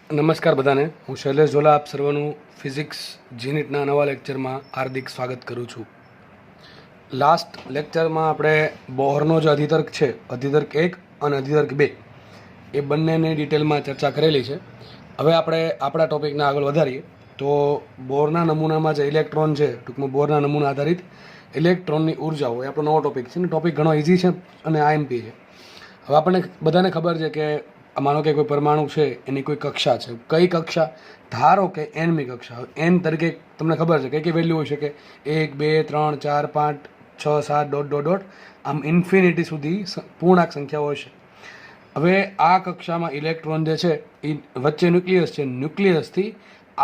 નમસ્કાર બધાને, હું શૈલેષ ઝોલા આપ સર્વનું ફિઝિક્સ જીનીટના નવા લેક્ચરમાં હાર્દિક સ્વાગત કરું છું. લાસ્ટ લેક્ચરમાં આપણે બોહરનો જે અધિતર્ક છે, અધિતર્ક 1 અને અધિતર્ક 2, એ બંનેની ડિટેલમાં ચર્ચા કરેલી છે. હવે આપણે આપણા ટોપિકને આગળ વધારીએ તો બોરના નમૂનામાં જે ઇલેક્ટ્રોન છે, ટૂંકમાં બોરના નમૂના આધારિત ઇલેક્ટ્રોનની ઉર્જાઓ, એ આપણો નવો ટોપિક છે ને. ટોપિક ઘણો ઇઝી છે અને આઈએમપી છે. હવે આપણને બધાને ખબર છે કે માનો કે કોઈ પરમાણુ છે, એની કોઈ કક્ષા છે. કઈ કક્ષા? ધારો કે એનમી કક્ષા. એન તરીકે તમને ખબર છે કઈ વેલ્યુ હોઈ શકે? 1, 2, 3, 4, 5, 6, 7 ડોટ ડોટ ડોટ આમ ઇન્ફિનિટી સુધી પૂર્ણાંક સંખ્યા હોય છે. હવે આ કક્ષામાં ઇલેક્ટ્રોન જે છે એ વચ્ચે ન્યુક્લિયસ છે, ન્યુક્લિયસથી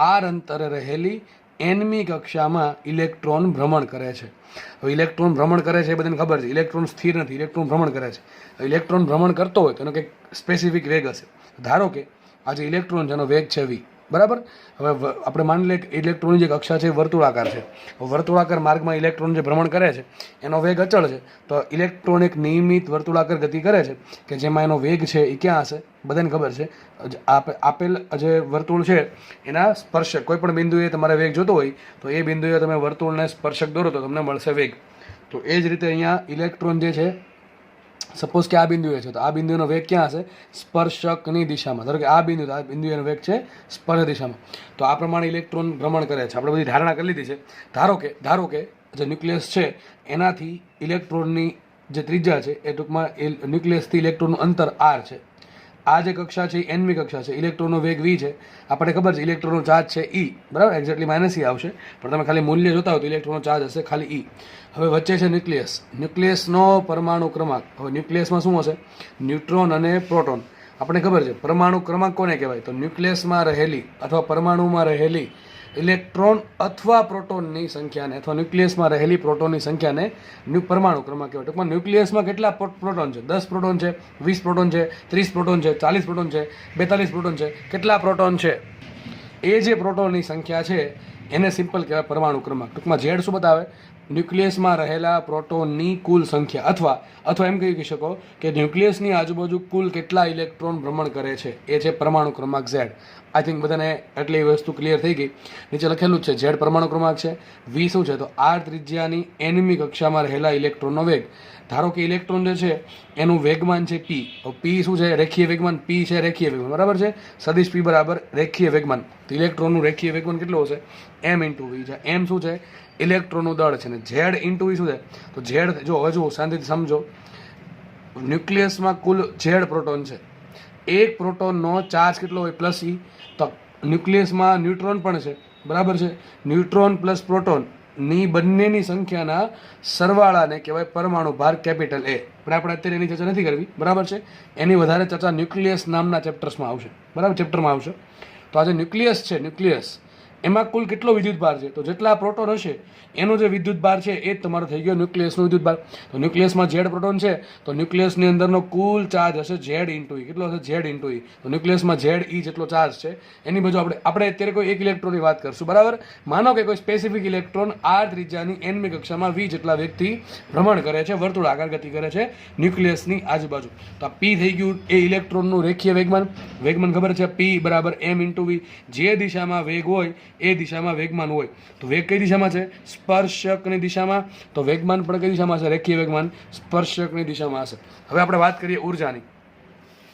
આર અંતરે રહેલી એનમી કક્ષામાં ઇલેક્ટ્રોન ભ્રમણ કરે છે. હવે ઇલેક્ટ્રોન ભ્રમણ કરે છે એ બધાને ખબર છે. ઇલેક્ટ્રોન સ્થિર નથી, ઇલેક્ટ્રોન ભ્રમણ કરે છે. ઇલેક્ટ્રોન ભ્રમણ કરતો હોય તો એનો કંઈક સ્પેસિફિક વેગ હશે. ધારો કે આ જે ઇલેક્ટ્રોન છે એનો વેગ છે v, બરાબર. હવે આપણે માની લઈએ કે ઇલેક્ટ્રોનની જે કક્ષા છે એ વર્તુળાકાર છે. વર્તુળાકાર માર્ગમાં ઇલેક્ટ્રોન જે ભ્રમણ કરે છે એનો વેગ અચળ છે. તો ઇલેક્ટ્રોન એક નિયમિત વર્તુળાકાર ગતિ કરે છે કે જેમાં એનો વેગ છે એ ક્યાં હશે? બધાને ખબર છે. આપેલ જે વર્તુળ છે એના સ્પર્શક કોઈ પણ બિંદુએ તમારે વેગ જોતો હોય તો એ બિંદુએ તમે વર્તુળને સ્પર્શક દોરો તો તમને મળશે વેગ. તો એ જ રીતે અહીંયા ઇલેક્ટ્રોન જે છે, સપોઝ કે આ બિંદુએ છે તો આ બિંદુનો વેગ ક્યાં હશે? સ્પર્શકની દિશામાં. ધારો કે આ બિંદુનો વેગ છે સ્પર્શ દિશામાં. તો આ પ્રમાણે ઇલેક્ટ્રોન ભ્રમણ કરે છે. આપણે બધી ધારણા કરી લીધી છે. ધારો કે જે ન્યુક્લિયસ છે એનાથી ઇલેક્ટ્રોનની જે ત્રિજ્યા છે એ ટૂંકમાં ન્યુક્લિયસથી ઇલેક્ટ્રોનનું અંતર r છે. આ જે કક્ષા છે એ એનમી કક્ષા છે. ઇલેક્ટ્રોનનો વેગ v છે. આપણને ખબર છે ઇલેક્ટ્રોનનો ચાર્જ છે e, બરાબર. એક્ઝેક્ટલી માઇનસ e આવશે, પણ તમે ખાલી મૂલ્ય જોતા હોય તો ઇલેક્ટ્રોનનો ચાર્જ હશે ખાલી e. હવે વચ્ચે છે ન્યુક્લિયસ. ન્યુક્લિયસનો પરમાણુ ક્રમાંક. હવે ન્યુક્લિયસમાં શું હશે? ન્યુટ્રોન અને પ્રોટોન. આપણે ખબર છે પરમાણુ ક્રમાંક કોને કહેવાય? તો ન્યુક્લિયસમાં રહેલી અથવા પરમાણુમાં રહેલી ઇલેક્ટ્રોન અથવા પ્રોટોનની સંખ્યાને, અથવા ન્યુક્લિયસમાં રહેલી પ્રોટોનની સંખ્યાને પરમાણુ ક્રમાંક કહેવાય. ટૂંકમાં ન્યુક્લિયસમાં કેટલા પ્રોટોન છે? 10 પ્રોટોન છે, 20 પ્રોટોન છે, 30 પ્રોટોન છે, 40 પ્રોટોન છે, 42 પ્રોટોન છે. કેટલા પ્રોટોન છે? એ જે પ્રોટોનની સંખ્યા છે એને સિમ્પલ કહેવાય પરમાણુ ક્રમાંક. ટૂંકમાં ઝેડ શું બતાવે? ન્યુક્લિયસમાં રહેલા પ્રોટોનની કુલ સંખ્યા, અથવા એમ કહી શકો કે ન્યુક્લિયસની આજુબાજુ કુલ કેટલા ઇલેક્ટ્રોન ભ્રમણ કરે છે, એ છે પરમાણુ ક્રમાંક ઝેડ. આઈ થિંક બધાને એટલી વસ્તુ ક્લિયર થઈ ગઈ. નીચે લખેલું જ છે ઝેડ પરમાણુ ક્રમાંક છે. v શું છે? તો આર ત્રિજ્યાની એનમી કક્ષામાં રહેલા ઇલેક્ટ્રોનનો વેગ. ધારો કે ઇલેક્ટ્રોન જે છે એનું વેગમાન છે p. p શું છે? રેખીય વેગમાન. p છે રેખીય વેગમાન, બરાબર છે. સદિશ p બરાબર રેખીય વેગમાન. તો ઇલેક્ટ્રોનનું રેખીય વેગમાન કેટલું હશે? m ઇન્ટુ v છે. m શું છે? ઇલેક્ટ્રોનનું દળ છે. ને ઝેડ ઇન્ટુ વી શું છે? તો ઝેડ, જો શાંતિથી સમજો, ન્યુક્લિયસમાં કુલ ઝેડ પ્રોટોન છે. એક પ્રોટોનનો ચાર્જ કેટલો હોય? Plus e. તો ન્યુક્લિયસમાં ન્યુટ્રોન પણ છે, બરાબર છે. ન્યુટ્રોન પ્લસ પ્રોટોન ની બંનેની સંખ્યાના સરવાળાને કહેવાય પરમાણુ ભાર કેપિટલ એ. પણ આપણે અત્યારે એની ચર્ચા નથી કરવી, બરાબર છે. એની વધારે ચર્ચા ન્યુક્લિયસ નામના ચેપ્ટર્સમાં આવશે, બરાબર, ચેપ્ટરમાં આવશે. તો આ જે ન્યુક્લિયસ છે, ન્યુક્લિયસ એમાં કુલ કેટલો વિદ્યુત ભાર છે? તો જેટલા પ્રોટોન હશે એનો જે વિદ્યુત ભાર છે એ જ તમારો થઈ ગયો ન્યુક્લિયસનો વિદ્યુત ભાર. તો ન્યુક્લિયસમાં ઝેડ પ્રોટોન છે તો ન્યુક્લિયસની અંદરનો કુલ ચાર્જ હશે ઝેડ ઇન્ટુ ઈ. કેટલો હશે? ઝેડ ઇન્ટુ ઈ. તો ન્યુક્લિયસમાં ઝેડ ઈ જેટલો ચાર્જ છે એની બાજુ આપણે અત્યારે કોઈ એક ઇલેક્ટ્રોનની વાત કરશું, બરાબર. માનો કે કોઈ સ્પેસિફિક ઇલેક્ટ્રોન આર ત્રિજ્યાની એનમી કક્ષામાં v જેટલા વેગથી ભ્રમણ કરે છે, વર્તુળાકાર ગતિ કરે છે ન્યુક્લિયસની આજુબાજુ. તો આ p થઈ ગયું એ ઇલેક્ટ્રોનનું રેખીય વેગમાન. વેગમાન ખબર છે p બરાબર m ઇન્ટુ v. જે દિશામાં વેગ હોય એ દિશામાં વેગમાન હોય. તો વેગ કઈ દિશામાં છે? સ્પર્શકની દિશામાં. તો વેગમાન પણ કઈ દિશામાં હશે? રેખીય વેગમાન સ્પર્શકની દિશામાં હશે. હવે આપણે વાત કરીએ ઉર્જાની.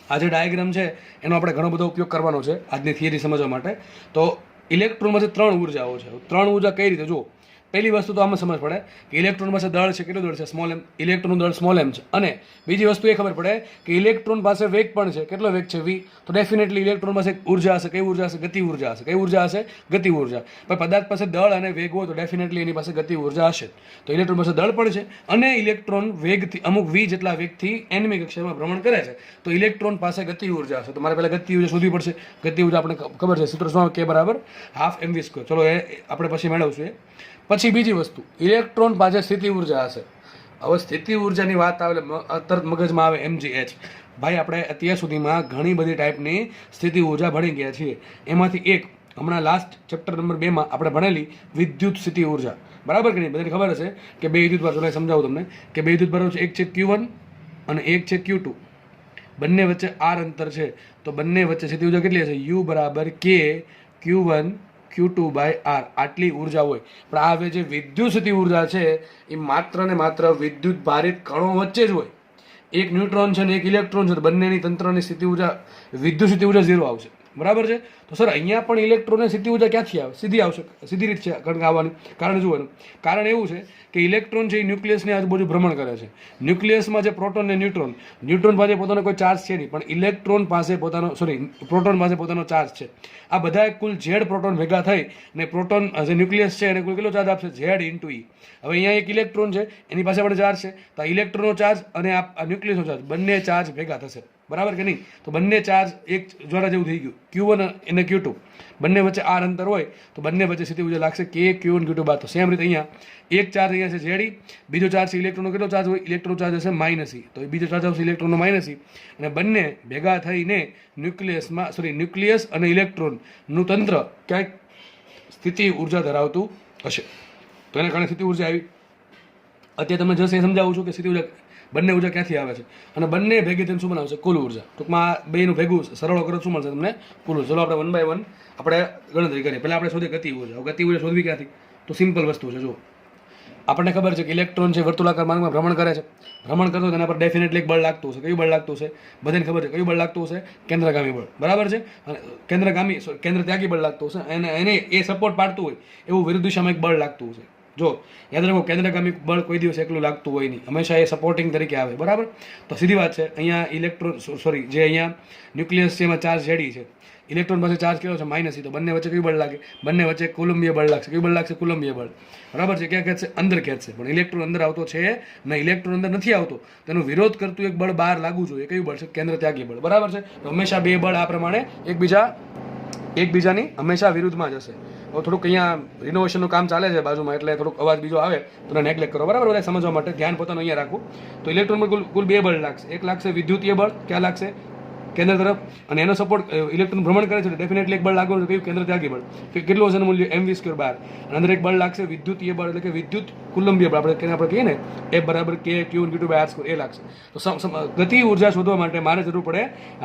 આ જે ડાયાગ્રામ છે એનો આપણે ઘણો બધો ઉપયોગ કરવાનો છે આજની થિયરી સમજવા માટે. તો ઇલેક્ટ્રોનમાં જે 3 ઉર્જાઓ છે, 3 ઉર્જા કઈ રીતે? જુઓ, પહેલી વસ્તુ તો આમાં સમજ પડે કે ઇલેક્ટ્રોન પાસે દળ છે. કેટલું દળ છે? Small m. ઇલેક્ટ્રોનનું દળ સ્મોલ m છે. અને બીજી વસ્તુ એ ખબર પડે કે ઇલેક્ટ્રોન પાસે વેગ પણ છે. કેટલો વેગ છે? v. તો ડેફિનેટલી ઇલેક્ટ્રોન પાસે ઉર્જા હશે. કઈ ઉર્જા હશે? ગતિ ઉર્જા હશે. કઈ ઉર્જા હશે? ગતિ ઉર્જા. પણ પદાર્થ પાસે દળ અને વેગ હોય તો ડેફિનેટલી એની પાસે ગતિ ઉર્જા હશે. તો ઇલેક્ટ્રોન પાસે દળ પણ છે અને ઇલેક્ટ્રોન વેગથી અમુક v જેટલા વેગથી એનમી કક્ષામાં ભ્રમણ કરે છે. તો ઇલેક્ટ્રોન પાસે ગતિ ઉર્જા હશે. તો મારે પહેલાં ગતિ ઉર્જા શોધવી પડશે. ગતિ ઉર્જા આપણે ખબર છે, સૂત્ર શું? k બરાબર ½ mv². ચલો એ આપણે પછી મેળવશું એ. પછી બીજી વસ્તુ, ઇલેક્ટ્રોન પાસે સ્થિતિ ઉર્જા હશે. હવે સ્થિતિ ઉર્જાની વાત આવે એટલે તરત મગજમાં આવે mgh. ભાઈ આપણે અત્યાર સુધીમાં ઘણી બધી ટાઈપની સ્થિતિ ઉર્જા ભણી ગયા છીએ. એમાંથી એક હમણાં લાસ્ટ ચેપ્ટર નંબર 2માં આપણે ભણેલી વિદ્યુત સ્થિતિ ઉર્જા, બરાબર કે નહીં? બધાને ખબર હશે કે બે વિદ્યુત ભાર, ચલો સમજાવું તમને કે બે વિદ્યુત ભારો છે, એક છે q1 અને એક છે q2. બંને વચ્ચે r અંતર છે. તો તો બંને વચ્ચે સીધી ઉર્જા કેટલી હશે? યુ બરાબર કે Q1 Q2 બાય આર, આટલી ઉર્જા હોય. પણ આ હવે જે વિદ્યુત સ્થિતિ ઉર્જા છે એ માત્ર ને માત્ર વિદ્યુત ભારિત કણો વચ્ચે જ હોય. એક ન્યુટ્રોન છે ને એક ઇલેક્ટ્રોન છે, તો બંનેની તંત્રની સ્થિતિ ઉર્જા વિદ્યુત સ્થિતિ ઉર્જા 0 આવશે. બરાબર છે. તો સર અહીંયા પણ ઇલેક્ટ્રોનની સ્થિતિ ઉર્જા ક્યાંથી આવે? સીધી આવશે, સીધી રીત છે કારણ કે આવવાની. કારણ જુઓ, કારણ એવું છે કે ઇલેક્ટ્રોન છે એ ન્યુક્લિયસની આજુબાજુ ભ્રમણ કરે છે. ન્યુક્લિયસમાં જે પ્રોટોન ને ન્યુટ્રોન પાસે પોતાનો કોઈ ચાર્જ છે નહીં, પણ ઇલેક્ટ્રોન પાસે પોતાનો પ્રોટોન પાસે પોતાનો ચાર્જ છે. આ બધા કુલ ઝેડ પ્રોટોન ભેગા થઈ ને પ્રોટોન જે ન્યુક્લિયસ છે એને કુલ કેટલો ચાર્જ આપશે? ઝેડ ઇન્ટુ ઈ. હવે અહીંયા એક ઇલેક્ટ્રોન છે, એની પાસે પણ ચાર્જ છે, તો આ ઇલેક્ટ્રોનનો ચાર્જ અને આ ન્યુક્લિયસનો ચાર્જ બંને ચાર્જ ભેગા થશે. બરાબર કે નહીં? તો બંને ચાર્જ એક જોડા જેવું થઈ ગયું. Q1 અને Q2 બંને વચ્ચે આર અંતર હોય તો બંને વચ્ચે સ્થિતિ ઉર્જા લાગશે કે Q1 Q2 બાદ. તો સેમ રીતે અહીંયા એક ચાર્જ અહીંયા છે ઝેડ, બીજો ચાર્જ છે ઇલેક્ટ્રોનનો કેટલો ચાર્જ હોય? ઇલેક્ટ્રોન ચાર્જ હશે -E. તો બીજો ચાર્જ આવશે ઇલેક્ટ્રોનનો -E, અને બંને ભેગા થઈને ન્યુક્લિયસ અને ઇલેક્ટ્રોનનું તંત્ર ક્યાંક સ્થિતિ ઉર્જા ધરાવતું હશે. તો એના કારણે સ્થિતિ ઉર્જા આવી. અત્યારે તમને જશે એ સમજાવું છું કે સ્થિતિ ઉર્જા બંને ઉર્જા ક્યાંથી આવે છે અને બંને ભેગી થઈને શું બનાવશે? કુલ ઉર્જા. ટૂંકમાં બેનું ભેગું સરળ કરો શું મળશે તમને? કુલ ઉર્જા. ચલો આપણે 1 બાય 1 આપણે ગણતરી કરીએ. પહેલાં આપણે શોધીએ ગતિ ઉર્જા. ગતિ ઉર્જા શોધવી ક્યાંથી? તો સિમ્પલ વસ્તુ છે. જુઓ, આપણને ખબર છે કે ઇલેક્ટ્રોન છે વર્તુળાકાર માર્ગમાં ભ્રમણ કરે છે. ભ્રમણ કરતો તેના પર ડેફિનેટલી એક બળ લાગતું હશે. કયું બળ લાગતું હશે? બધાને ખબર છે કયું બળ લાગતું હશે? કેન્દ્રગામી બળ. બરાબર છે. અને કેન્દ્ર ત્યાગી બળ લાગતું હશે. એને એ સપોર્ટ પાડતું હોય એવું વિરુદ્ધ દિશામાં એક બળ લાગતું હશે. જો યાદ રાખો, કેન્દ્રગામી બળ કોઈ દિવસ એકલું લાગતું હોય નહીં, હંમેશા એ સપોર્ટિંગ તરીકે આવે. બરાબર. તો સીધી વાત છે, અહીંયા જે અહીંયા ન્યુક્લિયસ છે એમાં ચાર્જ ઝેડી છે, ઇલેક્ટ્રોન પાસે ચાર્જ કેવો છે? -E. તો બંને વચ્ચે કયું બળ લાગે? બંને વચ્ચે કુલંબીય બળ લાગશે. કયું બળ લાગશે? કુલંબીય બળ. બરાબર છે. ક્યાં ખેંચશે? અંદર ખેંચશે. પણ ઇલેક્ટ્રોન અંદર આવતો છે ને ઇલેક્ટ્રોન અંદર નથી આવતો, તેનો વિરોધ કરતું એક બળ બહાર લાગવું જોઈએ. કયું બળ છે? કેન્દ્ર ત્યાગી બળ. બરાબર છે. તો હંમેશા બે બળ આ પ્રમાણે એકબીજાની હંમેશા વિરુદ્ધમાં જ હશે. હવે થોડુંક અહીંયા રિનોવેશનનું કામ ચાલે છે બાજુમાં, એટલે થોડુંક અવાજ બીજો આવે તો નેગ્લેક્ટ કરો. બરાબર, બધા સમજવા માટે ધ્યાન પોતાનું અહીંયા રાખવું. તો ઇલેક્ટ્રોનમાં કુલ બે બળ લાગશે. એક લાગશે વિદ્યુતીય બળ, ક્યાં લાગશે? કેન્દ્ર તરફ, અને એનો સપોર્ટ ઇલેક્ટ્રોન ભ્રમણ કરે છે, ડેફિનેટલી એક બળ લાગવાનું છે. કયું? કેન્દ્ર ત્યાગી બળ. કેટલું હશે એનું મૂલ્ય? mv² બાર. અને અંદર એક બળ લાગશે વિદ્યુતીય બળ, એટલે કે વિદ્યુત કુલંબીય બળ. આપણે કહીએ ને F બરાબર K Q1 Q2 by r², એ લાગશે. તો ગતિ ઉર્જા શોધવા માટે મારે જરૂર પડે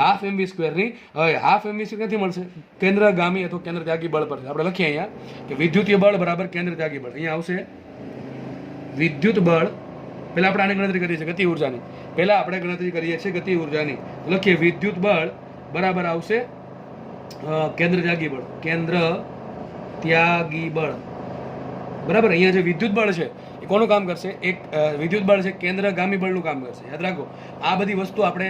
½ mv². ની. હવે ½ mv² ક્યાંથી મળશે? કેન્દ્રગામી અથવા કેન્દ્ર ત્યાગી બળ પર. આપણે લખીએ અહીંયા કે વિદ્યુતીય બળ બરાબર કેન્દ્ર ત્યાગી બળ. અહીંયા આવશે વિદ્યુત બળ. પહેલાં આપણે આની ગણતરી કરીએ છીએ ગતિ ઉર્જાની. પહેલાં આપણે ગણતરી કરીએ છીએ ગતિ ઉર્જાની. લખીએ વિદ્યુત બળ બરાબર આવશે કેન્દ્ર ત્યાગી બળ. કેન્દ્ર ત્યાગી બળ. બરાબર. અહીંયા જે વિદ્યુત બળ છે એ કોનું કામ કરશે? એક વિદ્યુત બળ છે કેન્દ્રગામી બળનું કામ કરશે. યાદ રાખો, આ બધી વસ્તુ આપણે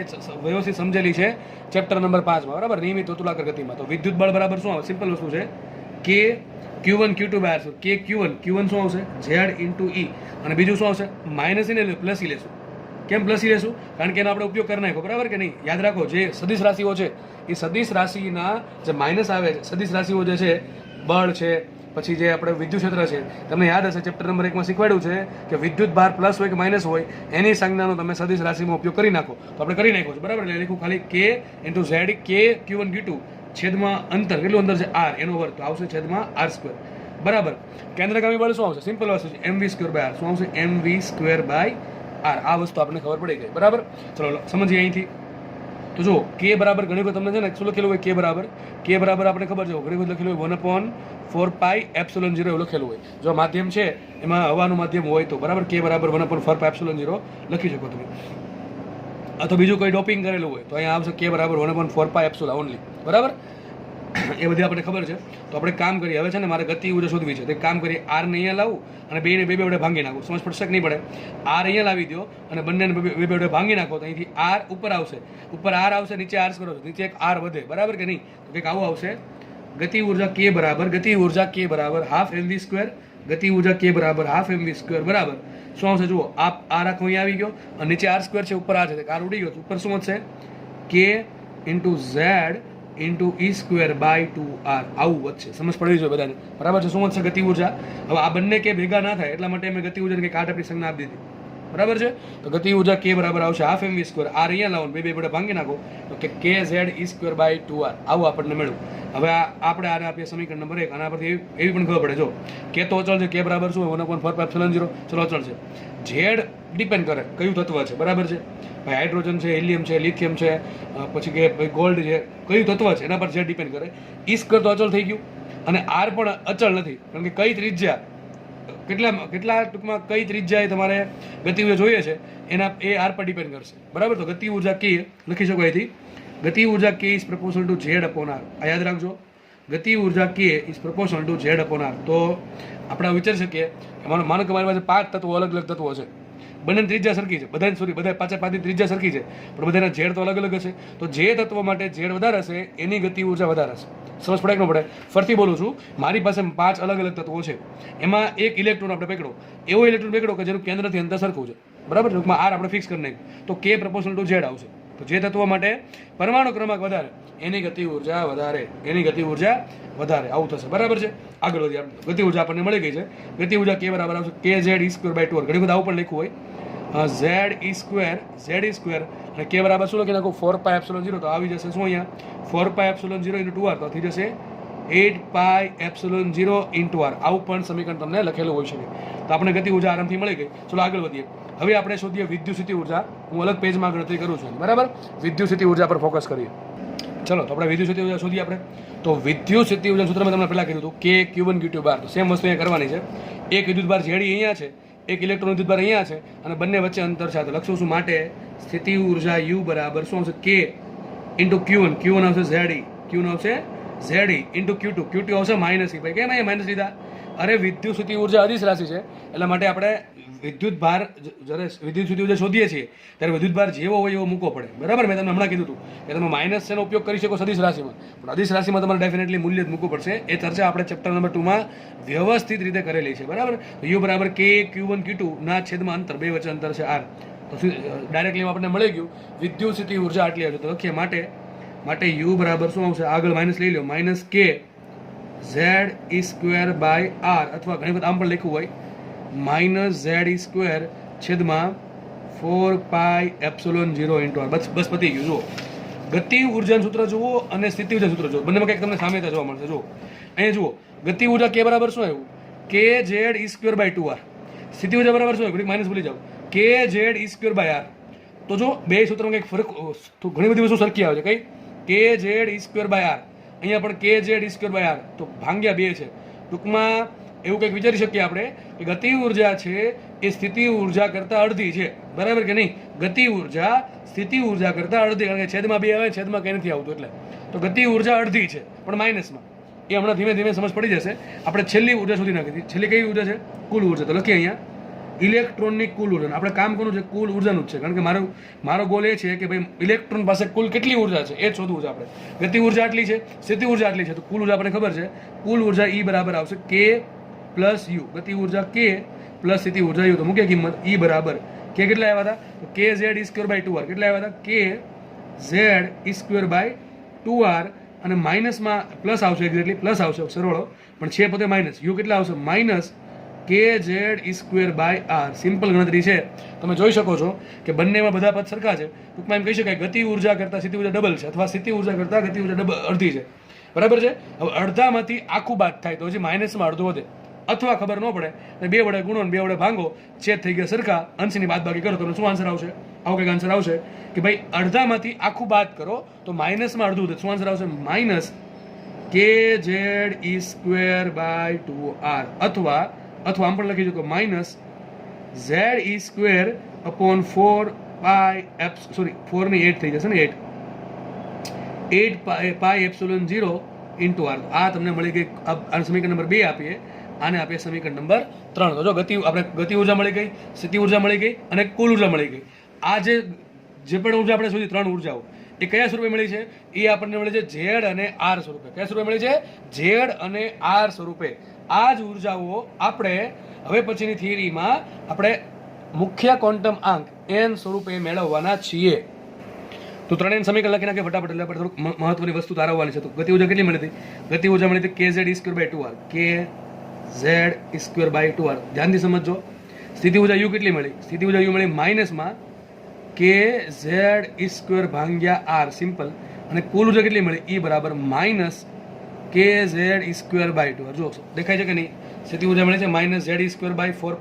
વ્યવસ્થિત સમજેલી છે ચેપ્ટર નંબર 5માં. બરાબર, નિયમિત વર્તુળાકાર ગતિમાં. તો વિદ્યુત બળ બરાબર શું આવે? સિમ્પલ વસ્તુ છે કે Q1 Q2 બાય r². કે Q1 શું આવશે? Z into E. અને બીજું શું આવશે? -E ને પ્લસ E લેશું. કેમ પ્લસ E લેશું? કારણ કે એનો આપણે ઉપયોગ કરી નાખ્યો. બરાબર કે નહીં? યાદ રાખો, જે સદિશ રાશિઓ છે એ સદિશ રાશિના જે માઇનસ આવે છે, સદિશ રાશિઓ જે છે, બળ છે, પછી જે આપણે વિદ્યુત ક્ષેત્ર છે, તમને યાદ હશે ચેપ્ટર નંબર 1માં શીખવાડ્યું છે કે વિદ્યુત ભાર પ્લસ હોય કે માઇનસ હોય એની સંજ્ઞાનો તમે સદિશ રાશિમાં ઉપયોગ કરી નાખો. તો આપણે કરી નાખ્યો છે. બરાબર. એટલે લખું ખાલી K into Z, K Q1 Q2 છેદમાં અંતર કેટલું અંતર છે? r, એનો વર્ગ. તો આવશે છેદમાં r². બરાબર. કેન્દ્રગામી બળ શું આવશે? સિમ્પલ વસ્તુ છે mv² બાય r. શું આવશે? mv² by r. આ વસ્તુ આપણને ખબર પડી ગઈ. બરાબર. ચલો સમજીએ અહીંથી. તો જો K બરાબર ઘણી વખત તમને છે ને શું લખેલું હોય? K બરાબર આપણે ખબર છે ઘણી વખત લખેલું હોય 1/4πε0 એવું લખેલું હોય. જો માધ્યમ છે એમાં હવાનું માધ્યમ હોય તો બરાબર K બરાબર 1/4πε0 લખી શકો તમે. અથવા બીજું કોઈ ડોપિંગ કરેલું હોય તો અહીંયા આવશે K બરાબર 1/4πε ઓનલી. બરાબર. એ બધી આપણે ખબર છે. તો આપણે કામ કરીએ. હવે છે ને મારે ગતિ ઉર્જા શોધવી છે. તો એક કામ કરીએ, r ને અહીંયા લાવું અને બેને બે વડે ભાંગી નાખું. સમજ પડશે કે નહીં પડે? r અહીંયા લાવી દો અને બંનેને બે વડે ભાંગી નાખો તો અહીંથી r ઉપર આવશે. ઉપર r આવશે, નીચે r કરો છો, નીચે એક r વધે. બરાબર કે નહીં? તો કંઈક આવું આવશે. ગતિ ઉર્જા K બરાબર ½ mv². ગતિ ઉર્જા K બરાબર ½ mv². બરાબર. શું આવશે? જુઓ, આ આખો અહીંયા આવી ગયો અને નીચે r² છે, ઉપર r છે, r ઉડી ગયો. ઉપર શું વધશે? K into Z into E² by 2r. આવું વધશે. સમજ પડવી જોઈએ બધાને. બરાબર છે. શું વધશે? ગતિ ઉર્જા. હવે આ બંને કે ભેગા ના થાય એટલા માટે મેં ગતિ ઉર્જાને કંઈક આટપની સંજ્ઞા આપી દીધી. બરાબર છે. તો ગતિ ઉર્જા K બરાબર આવશે ½ mv². r અહીંયા લાવો, બે વડે ભાંગી નાખો તો કે KZ E² બાય 2r. આવું આપણને મળ્યું. હવે આપણે આને આપીએ સમીકરણ નંબર 1. આના પરથી એવી પણ ખબર પડે. જો K તો અચળ છે. K બરાબર શું? 1/4πε0. ચલો અચળ છે. Z ડિપેન્ડ કરે કયું તત્વ છે, બરાબર છે ભાઈ. હાઇડ્રોજન છે, હિલિયમ છે, લિથિયમ છે, પછી કે ભાઈ ગોલ્ડ છે, કયું તત્વ છે એના પર જે ડિપેન્ડ કરે. ઈ² તો અચળ થઈ ગયું અને આર પણ અચળ નથી, કારણ કે કઈ ત્રિજ્યા કેટલા ટૂંકમાં કઈ ત્રિજ્યાએ તમારે ગતિ ઉર્જા જોઈએ છે એના એ આર પર ડિપેન્ડ કરશે, બરાબર. તો ગતિ ઉર્જા કે લખી શકો અહીંથી, ગતિ ઉર્જા K is proportional to Z upon R. આ યાદ રાખજો, ગતિ ઉર્જા K is proportional to Z upon R. તો આપણે વિચારી શકીએ કે માનો કે મારી પાસે 5 તત્વો અલગ અલગ તત્વો છે, બંને ત્રિજ્યા સરખી છે, બધા પાંચની ત્રિજ્યા સરખી છે, પણ બધાના ઝેડ તો અલગ અલગ હશે. તો જે તત્વ માટે ઝેડ વધારે હશે એની ગતિ ઉર્જા વધારે હશે. સમજ પડે કે ન પડે? ફરતી બોલું છું, મારી પાસે 5 અલગ અલગ તત્વો છે, એમાં એક ઇલેક્ટ્રોન આપણે પકડો, એવો ઇલેક્ટ્રોન પકડો કે જેનું કેન્દ્રથી અંતર સરખું છે, બરાબર. ટૂંકમાં આર આપણે ફિક્સ કરી નાખ્યું, તો કે પ્રપોર્શનલ ટુ ઝેડ આવશે. તો જે તત્વ માટે પરમાણુ ક્રમાંક વધારે એની ગતિ ઉર્જા વધારે, એની ગતિ ઉર્જા વધારે, આવું થશે, બરાબર છે. આગળ વધીએ. ગતિ ઉર્જા આપણને મળી ગઈ છે. ગતિ ઉર્જા કે બરાબર આવશે કે ઝેડ E²/2r. ઘણી બધા આવું પણ લખ્યું હોય, Z E² અને કે બરાબર શું લખી નાખું 4πε0. તો આવી જશે શું અહીંયા 4πε0 × 2r, તો થઈ જશે 8πε0 × r. આવું પણ સમીકરણ તમને લખેલું હોઈ શકે. તો આપણે ગતિ ઉર્જા આરામથી મળી ગઈ. ચલો આગળ વધીએ. હવે આપણે શોધીએ વિદ્યુતસ્થિતિ ઉર્જા. હું અલગ પેજમાં ગણતરી કરું છું, બરાબર. વિદ્યુતસ્થિતિ ઉર્જા પર ફોકસ કરીએ. ચલો તો આપણે વિદ્યુતસ્થિતિ ઉર્જા શોધીએ. આપણે તો વિદ્યુતસ્થિતિ ઉર્જા સૂત્ર મેં તમને પહેલા કીધું હતું કે Q1 Q2 બાર. તો સેમ વસ્તુ અહીંયા કરવાની છે. એક વિદ્યુતભાર ઝેડી અહીંયા છે, એક ઇલેક્ટ્રોન વિદ્યુતભાર અહીંયા છે, અને બંને વચ્ચે અંતર છે. તો લખશું શું માટે સ્થિતિ ઉર્જા U બરાબર શું આવશે K × Q1. Q1 આવશે ZE, Q1 આવશે ZE × Q2. Q2 આવશે -E. ભાઈ કેમ અહીંયા માઇનસ લીધા? અરે વિદ્યુતસ્થિતિ ઉર્જા અદિશ રાશિ છે, એટલા માટે આપણે વિદ્યુતભાર જ્યારે વિદ્યુતસ્થિતિ ઉર્જા શોધીએ છીએ ત્યારે વિદ્યુતભાર જેવો હોય એવો મૂકવો પડે, બરાબર. મેં તમને હમણાં કીધું હતું કે તમે માઇનસ એનો ઉપયોગ કરી શકો સદિશ રાશિમાં, પણ અદિશ રાશિમાં તમારે ડેફિનેટલી મૂલ્ય જ મૂકવું પડશે. એ ચર્ચા આપણે ચેપ્ટર નંબર 2 માં વ્યવસ્થિત રીતે કરેલી છે, બરાબર. U બરાબર K Q1 Q2 ના છેદમાં અંતર, બે વચ્ચે અંતર છે R. તો ડાયરેક્ટલી આપણને મળી ગયું વિદ્યુતસ્થિતિ ઉર્જા આટલી આવશે. તો લખીએ માટે U બરાબર શું આવશે? આગળ માઇનસ લઈ લો, -K ZE²/r, અથવા ઘણી વખત આમ પણ લખ્યું હોય -ZE² છેદમાં 4πε0 × r. બસ પતી ગયું. જુઓ ગતિ ઉર્જાનું સૂત્ર જુઓ અને સ્થિતિ ઉર્જા સૂત્ર જુઓ, બંનેમાં કંઈક તમને સામ્યતા જોવા મળશે. જુઓ અહીંયા જુઓ, ગતિ ઉર્જા કે બરાબર શું આવ્યું? કે ZE²/2r. સ્થિતિ ઉર્જા બરાબર શું આવ્યું? માઇનસ ભૂલી જાઓ, કે ZE²/r. તો જો બે સૂત્રમાં કંઈક ફરક, ઘણી બધી વસ્તુ સરખી આવે છે. કઈ? કે ZE²/r. અહીંયા પણ કે ZE²/r, તો ભાગ્યા 2 છે. ટૂંકમાં એવું કંઈક વિચારી શકીએ આપણે કે ગતિ ઉર્જા છે એ સ્થિતિ ઉર્જા કરતાં અડધી છે, બરાબર કે નહીં? ગતિ ઉર્જા સ્થિતિ ઉર્જા કરતાં અડધી, કારણ કે છેદમાં 2 આવે, છેદમાં કંઈ નથી આવતું, એટલે તો ગતિ ઉર્જા અડધી છે, પણ માઇનસમાં. એ હમણાં ધીમે ધીમે સમજ પડી જશે. આપણે છેલ્લી ઉર્જા સુધી નાખી હતી. છેલ્લી કઈ ઉર્જા છે? કુલ ઉર્જા. તો લખીએ અહીંયા ઇલેક્ટ્રોનની કુલ ઉર્જા. આપણે કામ કરવું છે કુલ ઉર્જાનું જ છે, કારણ કે મારો ગોલ એ છે કે ભાઈ ઇલેક્ટ્રોન પાસે કુલ કેટલી ઉર્જા છે એ જ શોધવું છે આપણે. ગતિ ઉર્જા આટલી છે, સ્થિતિ ઉર્જા આટલી છે, તો કુલ ઉર્જા આપણને ખબર છે. કુલ ઉર્જા E બરાબર આવશે K + U. ગતિ ઉર્જા K પ્લસ સ્થિતિ ઉર્જા U. તો મૂકે કિંમત E બરાબર K કેટલા આવ્યા હતા? તો K ZE²/2r. કેટલા આવ્યા હતા? K ZE²/2r, અને માઇનસમાં પ્લસ આવશે, એક્ઝેક્ટલી પ્લસ આવશે, સરવાળો, પણ છે પોતે માઇનસ. U કેટલા આવશે? -K ZE²/r. સિમ્પલ ગણતરી છે. તમે જોઈ શકો છો કે બંનેમાં બધા પદ સરખા છે. ટૂંકમાં એમ કહી શકાય ગતિ ઉર્જા કરતાં સ્થિતિ ઉર્જા ડબલ છે, અથવા સ્થિતિ ઉર્જા કરતાં ગતિ ઉર્જા અડધી છે, બરાબર છે. હવે અડધામાંથી આખું બાદ થાય તો હજી માઇનસમાં અડધું વધે, અથવા ખબર ન પડે તો 2 વડે ગુણો, 2 વડે ભાંગો, છેદ થઈ ગયા સરખા, અંશની બાદબાકી કરો તો શું આન્સર આવશે? આવો કંઈક આન્સર આવશે કે ભાઈ અડધામાંથી આખું બાદ કરો તો માઇનસમાં અડધું વધે. શું આન્સર આવશે? -K ZE²/2r, અથવા આમ પણ લખી શકો -ZE²/4π, 4 ની 8 થઈ જશે ને, 8πε0 × r. આ તમને મળી ગઈ. આ સમીકરણ નંબર 2 આપીએ, આને આપીએ સમીકરણ નંબર 3. તો જો આપણે ગતિ ઉર્જા મળી ગઈ, સ્થિતિ ઉર્જા મળી ગઈ અને કુલ ઉર્જા મળી ગઈ. આ જે પણ ઉર્જા આપણે શોધી, 3 ઉર્જાઓ, એ કયા સ્વરૂપે મળી છે? એ આપણને મળી છે ઝેડ અને આર સ્વરૂપે. કયા સ્વરૂપે મળી છે? ઝેડ અને આર સ્વરૂપે. આ જ ઉર્જાઓ આપણે હવે પછીની થિયરીમાં આપણે મુખ્ય ક્વોન્ટમ આંક n સ્વરૂપે મેળવવાના છીએ. તો ત્રણેય સમીકરણ લખી નાખીએ ફટાફટ, એટલે આપણે થોડુંક મહત્વની વસ્તુ તારવવાની છે. તો ગતિ ઉર્જા કેટલી મળી હતી? ગતિ ઉર્જા મળી હતી K ZE²/2r. K ZE²/2r. ધ્યાનથી સમજો. સ્થિતિ ઉર્જા U કેટલી મળી? સ્થિતિ ઉર્જા U મળી માઇનસમાં K ZE²/r, સિમ્પલ. અને કુલ ઉર્જા કેટલી મળી? E બરાબર -K ZE²/2r. જો દેખાય છે કે નહીં? સ્થિતિ ઉર્જા મળે છે -ZE²/4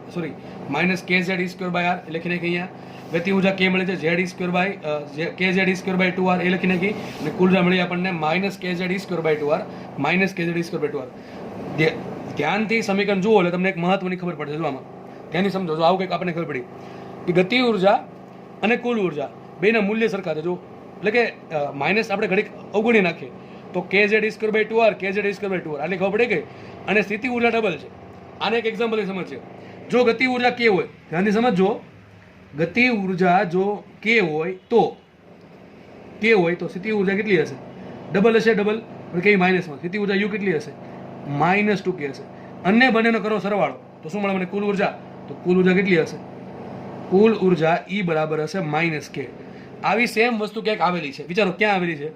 -KZE²/r એ લખી નાખી અહીંયા. ગતિ ઉર્જા કે મળે છે KZE²/2r એ લખી નાખી. અને કુલ ઉર્જા મળી આપણને -KZE²/2r -KZE²/2r. ધ્યાનથી સમીકરણ જુઓ એટલે તમને એક મહત્વની ખબર પડશે. જો આમાં ધ્યાનથી સમજો. જો આવું કંઈક આપણને ખબર પડી કે ગતિ ઉર્જા અને કુલ ઉર્જા બેના મૂલ્ય સરખા છે. જો એટલે કે માઇનસ આપણે ઘડીક અવગણી નાખીએ તો KZE²/2r KZE²/2r આટલી ખબર પડી ગઈ. અને સ્થિતિ ઉર્જા ડબલ છે. આને એક એક્ઝામ્પલ સમજશે. જો ગતિ ઉર્જા કે હોય, ધ્યાનથી સમજો, ગતિ ઉર્જા જો કે હોય તો સ્થિતિ ઉર્જા કેટલી હશે? ડબલ હશે. ડબલ પણ કેવી? માઇનસમાં. સ્થિતિ ઉર્જા યુ કેટલી હશે? -2k હશે. અન્ય બંનેનો કરો સરવાળો તો શું મળે મને? કુલ ઉર્જા. તો કુલ ઉર્જા કેટલી હશે? કુલ ઉર્જા E બરાબર હશે -k. આવી સેમ વસ્તુ ક્યાંક આવેલી છે. વિચારો ક્યાં આવેલી છે?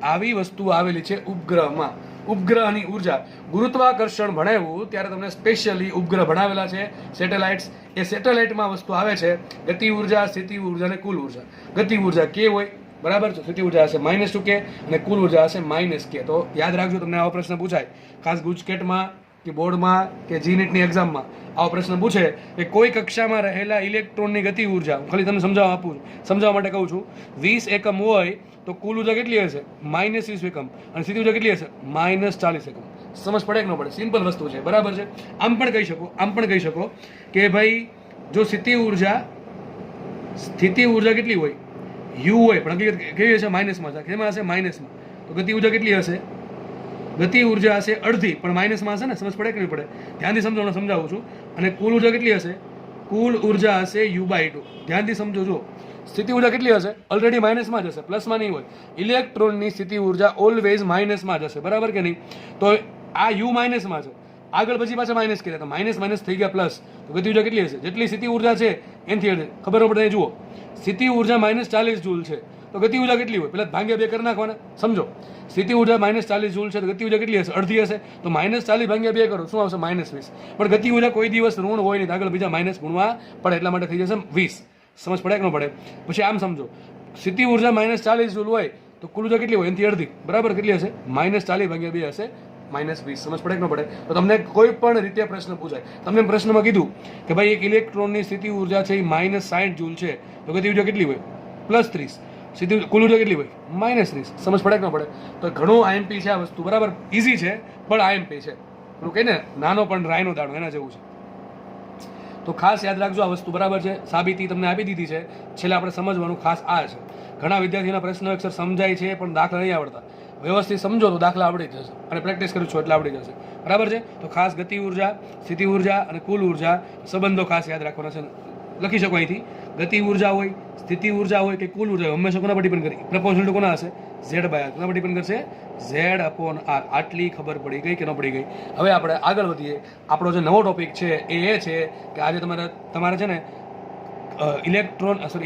આવી વસ્તુ આવેલી છે ઉપગ્રહમાં. ઉપગ્રહની ઉર્જા ગુરુત્વાકર્ષણ ભણાવ્યું ત્યારે તમને સ્પેશિયલી ઉપગ્રહ ભણાવેલા છે, સેટેલાઇટ્સ. એ સેટેલાઇટમાં વસ્તુ આવે છે ગતિ ઉર્જા, સ્થિતિ ઉર્જા અને કુલ ઉર્જા. ગતિ ઉર્જા કે હોય, બરાબર છે, સ્થિતિ ઉર્જા હશે -2k અને કુલ ઉર્જા હશે -k. તો યાદ રાખજો, તમને આવો પ્રશ્ન પૂછાય ખાસ ગુજકેટમાં કે બોર્ડમાં કે જીનીટની એક્ઝામમાં આવો પ્રશ્ન પૂછે કે કોઈ કક્ષામાં રહેલા ઇલેક્ટ્રોનની ગતિ ઉર્જા, હું ખાલી તમને સમજાવવા માટે કહું છું, 20 એકમ હોય તો કુલ ઉર્જા કેટલી હશે? -20 એકમ. અને સ્થિતિ ઉર્જા કેટલી હશે? -40 એકમ. સમજ પડે કે ન પડે? સિમ્પલ વસ્તુ છે, બરાબર છે. આમ પણ કહી શકો કે ભાઈ જો સ્થિતિ ઉર્જા કેટલી હોય? યુ હોય, પણ હકીકત કેવી હશે? માઇનસમાં હશે. કેમાં હશે? માઇનસમાં. તો ગતિ ઉર્જા કેટલી હશે? ગતિ ઉર્જા હશે અડધી, પણ માઇનસમાં હશે ને. સમજ પડે કે નહીં પડે? ધ્યાનથી સમજાવું છું. અને કુલ ઉર્જા કેટલી હશે? કુલ ઉર્જા હશે U/2. ધ્યાનથી સમજો. જો સ્થિતિ ઉર્જા કેટલી હશે? ઓલરેડી માઇનસમાં જ હશે, પ્લસમાં નહીં હોય. ઇલેક્ટ્રોનની સ્થિતિ ઉર્જા ઓલવેઝ માઇનસમાં જ હશે, બરાબર કે નહીં? તો આ યુ માઇનસમાં છે, આગળ પછી પાછા માઇનસ કર્યા તો માઇનસ થઈ ગયા પ્લસ. તો ગતિ ઉર્જા કેટલી હશે? જેટલી સ્થિતિ ઉર્જા છે એનાથી ખબર ન પડે. જુઓ, સ્થિતિ ઉર્જા -40 જૂલ છે તો ગતિ ઉર્જા કેટલી હોય? પેલા ભાગ્યા 2 કરી નાખવાના. સમજો, સ્થિતિ ઉર્જા -40 જૂલ છે તો ગતિ ઉર્જા કેટલી હશે? અડધી હશે. તો -40 ભાગ્યા 2 કરો, શું આવશે? -20. પણ ગતિ ઉર્જા કોઈ દિવસ ઋણ હોય નહીં, આગળ બીજા માઇનસ ગુણવા પડે, એટલા માટે થઈ જશે 20. સમજ પડે કે ન પડે? પછી આમ સમજો, સ્થિતિ ઉર્જા -40 જૂલ હોય તો કુલ ઉર્જા કેટલી હોય? એનાથી અડધી, બરાબર. કેટલી હશે? -40 ભાગ્યા 2 હશે -20. સમજ પડે કે ન પડે? તો તમને કોઈ પણ રીતે પ્રશ્ન પૂછાય, તમને પ્રશ્નમાં કીધું કે ભાઈ એક ઇલેક્ટ્રોનની સ્થિતિ ઉર્જા છે એ -60 જૂલ છે તો ગતિ ઉર્જા કેટલી હોય? +30. સ્થિતિ કુલ ઉર્જા કેટલી હોય? -30. સમજ પડે કે ન પડે? તો ઘણું આઈએમપી છે આ વસ્તુ, બરાબર. ઇઝી છે પણ આઈએમપી છે. પેલું કહે ને, નાનો પણ રાયનો દાણો, એના જેવું છે. તો ખાસ યાદ રાખજો આ વસ્તુ, બરાબર છે. સાબિતી તમને આપી દીધી છે. છેલ્લે આપણે સમજવાનું ખાસ આ છે. ઘણા વિદ્યાર્થીઓના પ્રશ્નો અક્ષર સમજાય છે પણ દાખલા નહીં આવડતા. વ્યવસ્થિત સમજો તો દાખલા આવડી જશે, અને પ્રેક્ટિસ કરું છું એટલે આવડી જશે, બરાબર છે. તો ખાસ ગતિ ઉર્જા, સ્થિતિ ઉર્જા અને કુલ ઉર્જા સંબંધો ખાસ યાદ રાખવાના છે. લખી શકો અહીંથી, ગતિ ઉર્જા હોય, સ્થિતિ ઉર્જા હોય કે કુલ ઉર્જા હોય, હંમેશા કોના પર ડિપેન્ડ કરે? પ્રપોર્શનલ ટુ કોના હશે? Z/R. કોના પર ડિપેન્ડ કરશે? Z/R. આટલી ખબર પડી ગઈ કે ન પડી ગઈ? હવે આપણે આગળ વધીએ. આપણો જે નવો ટોપિક છે એ છે કે આજે તમારે છે ને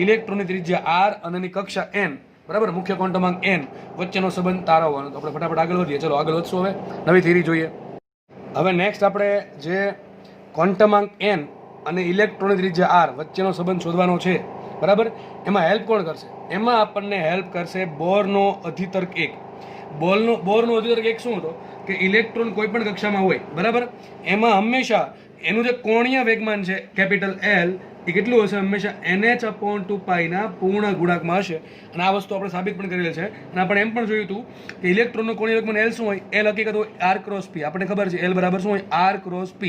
ઇલેક્ટ્રોનની ત્રિજ્યા R અને એની કક્ષા n, બરાબર, મુખ્ય ક્વોન્ટમાંક n વચ્ચેનો સંબંધ તારવવાનો. તો આપણે ફટાફટ આગળ વધીએ. ચલો આગળ વધશું. હવે નવી થિયરી જોઈએ. હવે નેક્સ્ટ આપણે જે ક્વોન્ટમાંક n અને ઇલેક્ટ્રોનની ત્રિજ્યા R વચ્ચેનો સંબંધ શોધવાનો છે, બરાબર. એમાં હેલ્પ કોણ કરશે? એમાં આપણને હેલ્પ કરશે બોરનો અધિતર્ક 1. બોરનો અધિતર્ક 1 શું હતો? કે ઇલેક્ટ્રોન કોઈ પણ કક્ષામાં હોય, બરાબર, એમાં હંમેશા એનું જે કોણીય વેગમાન છે કેપિટલ L એ કેટલું હશે? હંમેશા NH/2π ના પૂર્ણ ગુણાંકમાં હશે. અને આ વસ્તુ આપણે સાબિત પણ કરેલ છે. અને આપણે એમ પણ જોયું હતું કે ઇલેક્ટ્રોનનો કોણીય વેગમાન L શું હોય? L હકીકત હોય R×P. આપણે ખબર છે L બરાબર શું હોય? R×P.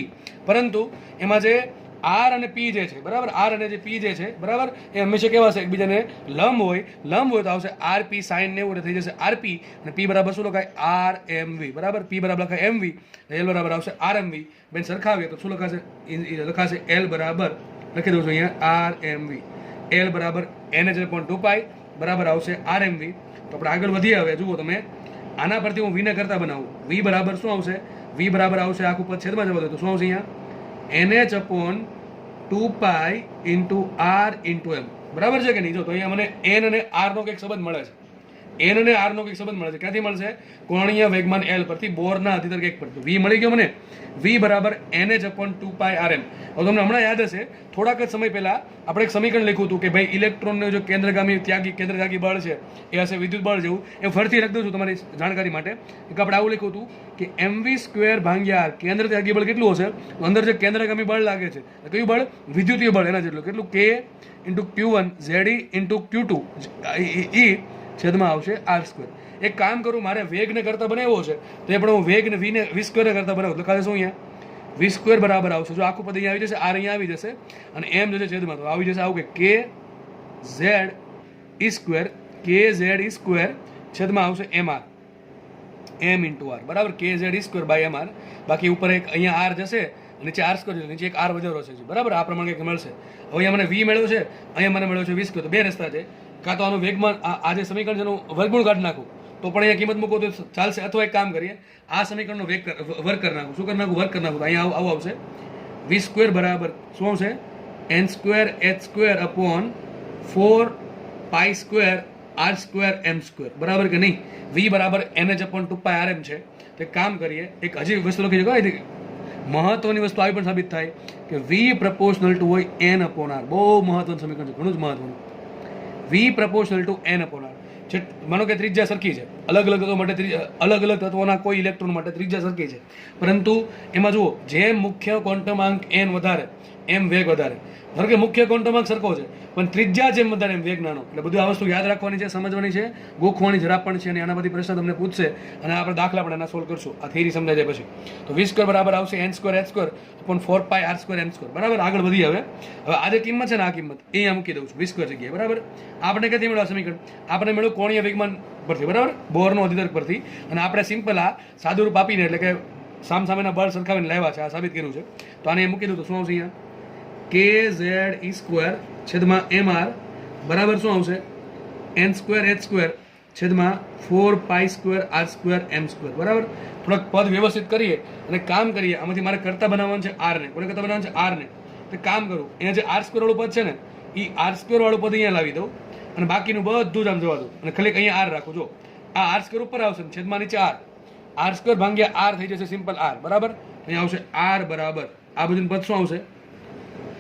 પરંતુ એમાં જે R અને P જે છે, બરાબર, R અને જે P જે છે, બરાબર, એ હંમેશા કેવા છે? એકબીજાને લંબ હોય તો આવશે RP sin 90 એટલે થઈ જશે RP. અને P બરાબર શું લખાય? RMV, બરાબર. P બરાબર લખાય MV, L બરાબર આવશે RMV. બેન સરખાવીએ તો શું લખાશે? L બરાબર લખી દઉં છું અહીંયા RMV. L બરાબર NH/2π બરાબર આવશે RMV. તો આપણે આગળ વધીએ. હવે જુઓ તમે, આના પરથી હું V ને કરતા બનાવું. V બરાબર શું આવશે? V બરાબર આવશે આખું પદ છેદમાં જવા દો તો શું આવશે? અહીંયા NH/2π × R × M, બરાબર છે કે નહીં? જો તો અહીંયા મને N અને R નો કંઈક સંબંધ મળે છે. એન અને આર નો કંઈક સંબંધ મળે છે. ક્યાંથી મળશે? કોણીય વેગમાન એલ પરથી બોરના અધિતર્ક 1 પર. તો વી મળી ગયો મને. વી બરાબર NH/2πRm. હવે તમને હમણાં યાદ હશે થોડાક જ સમય પહેલા આપણે એક સમીકરણ લખ્યું હતું કે ભાઈ ઇલેક્ટ્રોનનો જો કેન્દ્રગામી કેન્દ્રગામી બળ છે એ હશે વિદ્યુત બળ જેવું. એ ફરીથી લખી દઉં છું તમારી જાણકારી માટે. એક આપણે આવું લખ્યું હતું કે mv² ભાગ્યા r કેન્દ્રત્યાગી બળ કેટલું હશે? તો અંદર જે કેન્દ્રગામી બળ લાગે છે કયું બળ? વિદ્યુતીય બળ એના જેટલું. કેટલું? K × Q1 ZE × Q2 E છેદમાં આવશે r². એક કામ કરું, મારે વેગને કરતા બનાવ્યો છે તો એ પણ હું વેગને v² કરતા બનાવું. લખાશે શું અહીંયા? v² બરાબર આવશે. જો આખું પદ અહીંયા આવી જશે, r અહીંયા આવી જશે અને m જશે છેદમાં, તો આવી જશે આવું કે kZe² છેદમાં આવશે mr m × r બરાબર. kZe²/mr. બાકી ઉપર એક અહીંયા r જશે, નીચે r² જશે, નીચે એક r વધારો છે બરાબર. આ પ્રમાણે કંઈક મળશે. હવે અહીંયા મને v મળ્યો છે, અહીંયા મને મળ્યો છે v². તો બે રસ્તા છે. કાં તો આનું વેગમાન આ જે સમીકરણ છે એનું વર્ગમૂળ કાઢી નાખું તો પણ અહીંયા કિંમત મૂકો તો ચાલશે, અથવા એક કામ કરીએ આ સમીકરણનો વર્ગ કરી નાખું. શું કરી નાખું? વર્ગ કરી નાખું. તો અહીંયા આવું આવશે v² બરાબર શું આવશે? n²h²/4π² બરાબર કે નહીં? v બરાબર NH/2πRm છે. તો એક કામ કરીએ, એક હજી વસ્તુ લખી શકો. મહત્વની વસ્તુ આવી પણ સાબિત થાય કે v પ્રપોર્શનલ ટુ હોય n/r. બહુ મહત્વનું સમીકરણ છે, ઘણું જ મહત્વનું. v proportional two n/r. માનો કે ત્રિજ્યા સરખી છે, અલગ અલગ તત્વો માટે અલગ અલગ તત્વોના કોઈ ઇલેક્ટ્રોન માટે ત્રિજ્યા સરખી છે, પરંતુ એમાં જુઓ જેમ મુખ્ય ક્વોન્ટમાંક n વધારે એમ વેગ વધારે. ધારો કે મુખ્ય ક્વોન્ટમાંક સરખો છે પણ ત્રિજ્યા જેમ વધારે એમ વેગ નાનો. એટલે બધું આ વસ્તુ યાદ રાખવાની છે, સમજવાની છે, ગોખવાની જરા પણ છે. અને આના બધી પ્રશ્ન તમને પૂછશે અને આપણે દાખલા પણ એના સોલ્વ કરશું. આ થિયરી સમજાય જાય પછી. તો v² બરાબર આવશે n²h²/4πr²m². બરાબર. આગળ વધી હવે આ જે કિંમત છે ને, આ કિંમત અહીંયા મૂકી દઉં છું v² જગ્યાએ. બરાબર. આપણે ક્યાંથી મળ્યું આ સમીકરણ? આપણે મળ્યું કોણીય વેગમાન પરથી બરાબર, બોરનો અધિતર્ક પરથી. અને આપણે સિમ્પલ આ સાદું રૂપ આપીને એટલે કે સામસામેના બળ સરખાવીને લાવ્યા છે, આ સાબિત કર્યું છે. તો આને મૂકી દઉં તો શું આવશે? અહીંયા kZe²/mr બરાબર શું આવશે? n²h²/4π²r²m². બરાબર. થોડાક પદ વ્યવસ્થિત કરીએ અને કામ કરીએ. આમાંથી મારે કરતા બનાવવાનું છે r ને. કોને કરતા બનાવવાનું છે? r ને. તો કામ કરું, અહીંયા જે r² વાળું પદ છે ને એ r² વાળું પદ અહીંયા લાવી દઉં અને બાકીનું બધું જ આમ જવા દઉં અને ખાલી અહીંયા r રાખું. જો આ r² ઉપર આવશે, છેદમાં નીચે r. r² ભાગ્યા r થઈ જશે સિમ્પલ r. બરાબર. અહીંયા આવશે r બરાબર આ બધું પદ શું આવશે?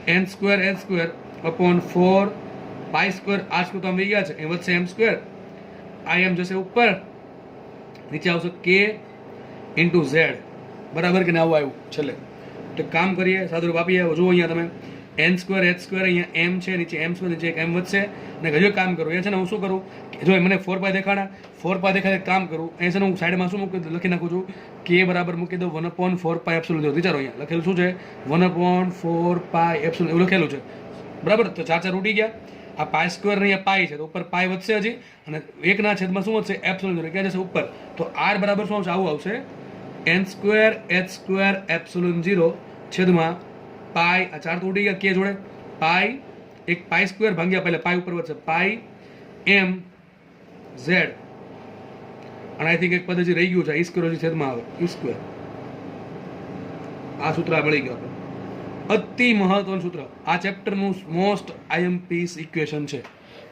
n²h²/4π²r² તો આમ વહી ગયા છે. અહીં વધશે m². આ m જશે ઉપર, નીચે આવશે k × z. બરાબર કે આવું આવ્યું છેલ્લે. તો કામ કરીએ, સાદું રૂપ આપીએ. જુઓ અહીંયા તમે n²h² અહીંયા m છે, નીચે m², નીચે એક m વધશે. અને હજુ કામ કરું અહીંયા છે ને હું શું કરું? જો મને 4π દેખાડા, 4π દેખાડે કામ કરું. અહીંયા છે ને હું સાઈડમાં શું લખી નાખું છું? k બરાબર મૂકી દઉં 1/4πε0. વિચારો અહીંયા લખેલું શું છે? 1/4πε એવું લખેલું છે. બરાબર. તો 4 ઉડી ગયા. આ π² અહીંયા પાઈ છે તો ઉપર પાઈ વધશે હજી અને 1ના છેદમાં શું વધશે? ε0. ક્યાં જશે? ઉપર. તો r બરાબર શું આવશે? આવું આવશે n²h²/ε0 છેદમાં પાઈ. આ 4 તો ઉડી ગયા કે જોડે પાઈ, એક π² ભાગ્યા પહેલા પાઈ ઉપર વધશે પાઈ m z. અને આઈ થિંક એક પદ હજી રહી ગયું છે, e² છેદમાં આવે e². આ સૂત્ર મળી ગયું આપણે. અતિ મહત્વનું સૂત્ર, આ ચેપ્ટરનું મોસ્ટ IMP ઇક્વેશન છે.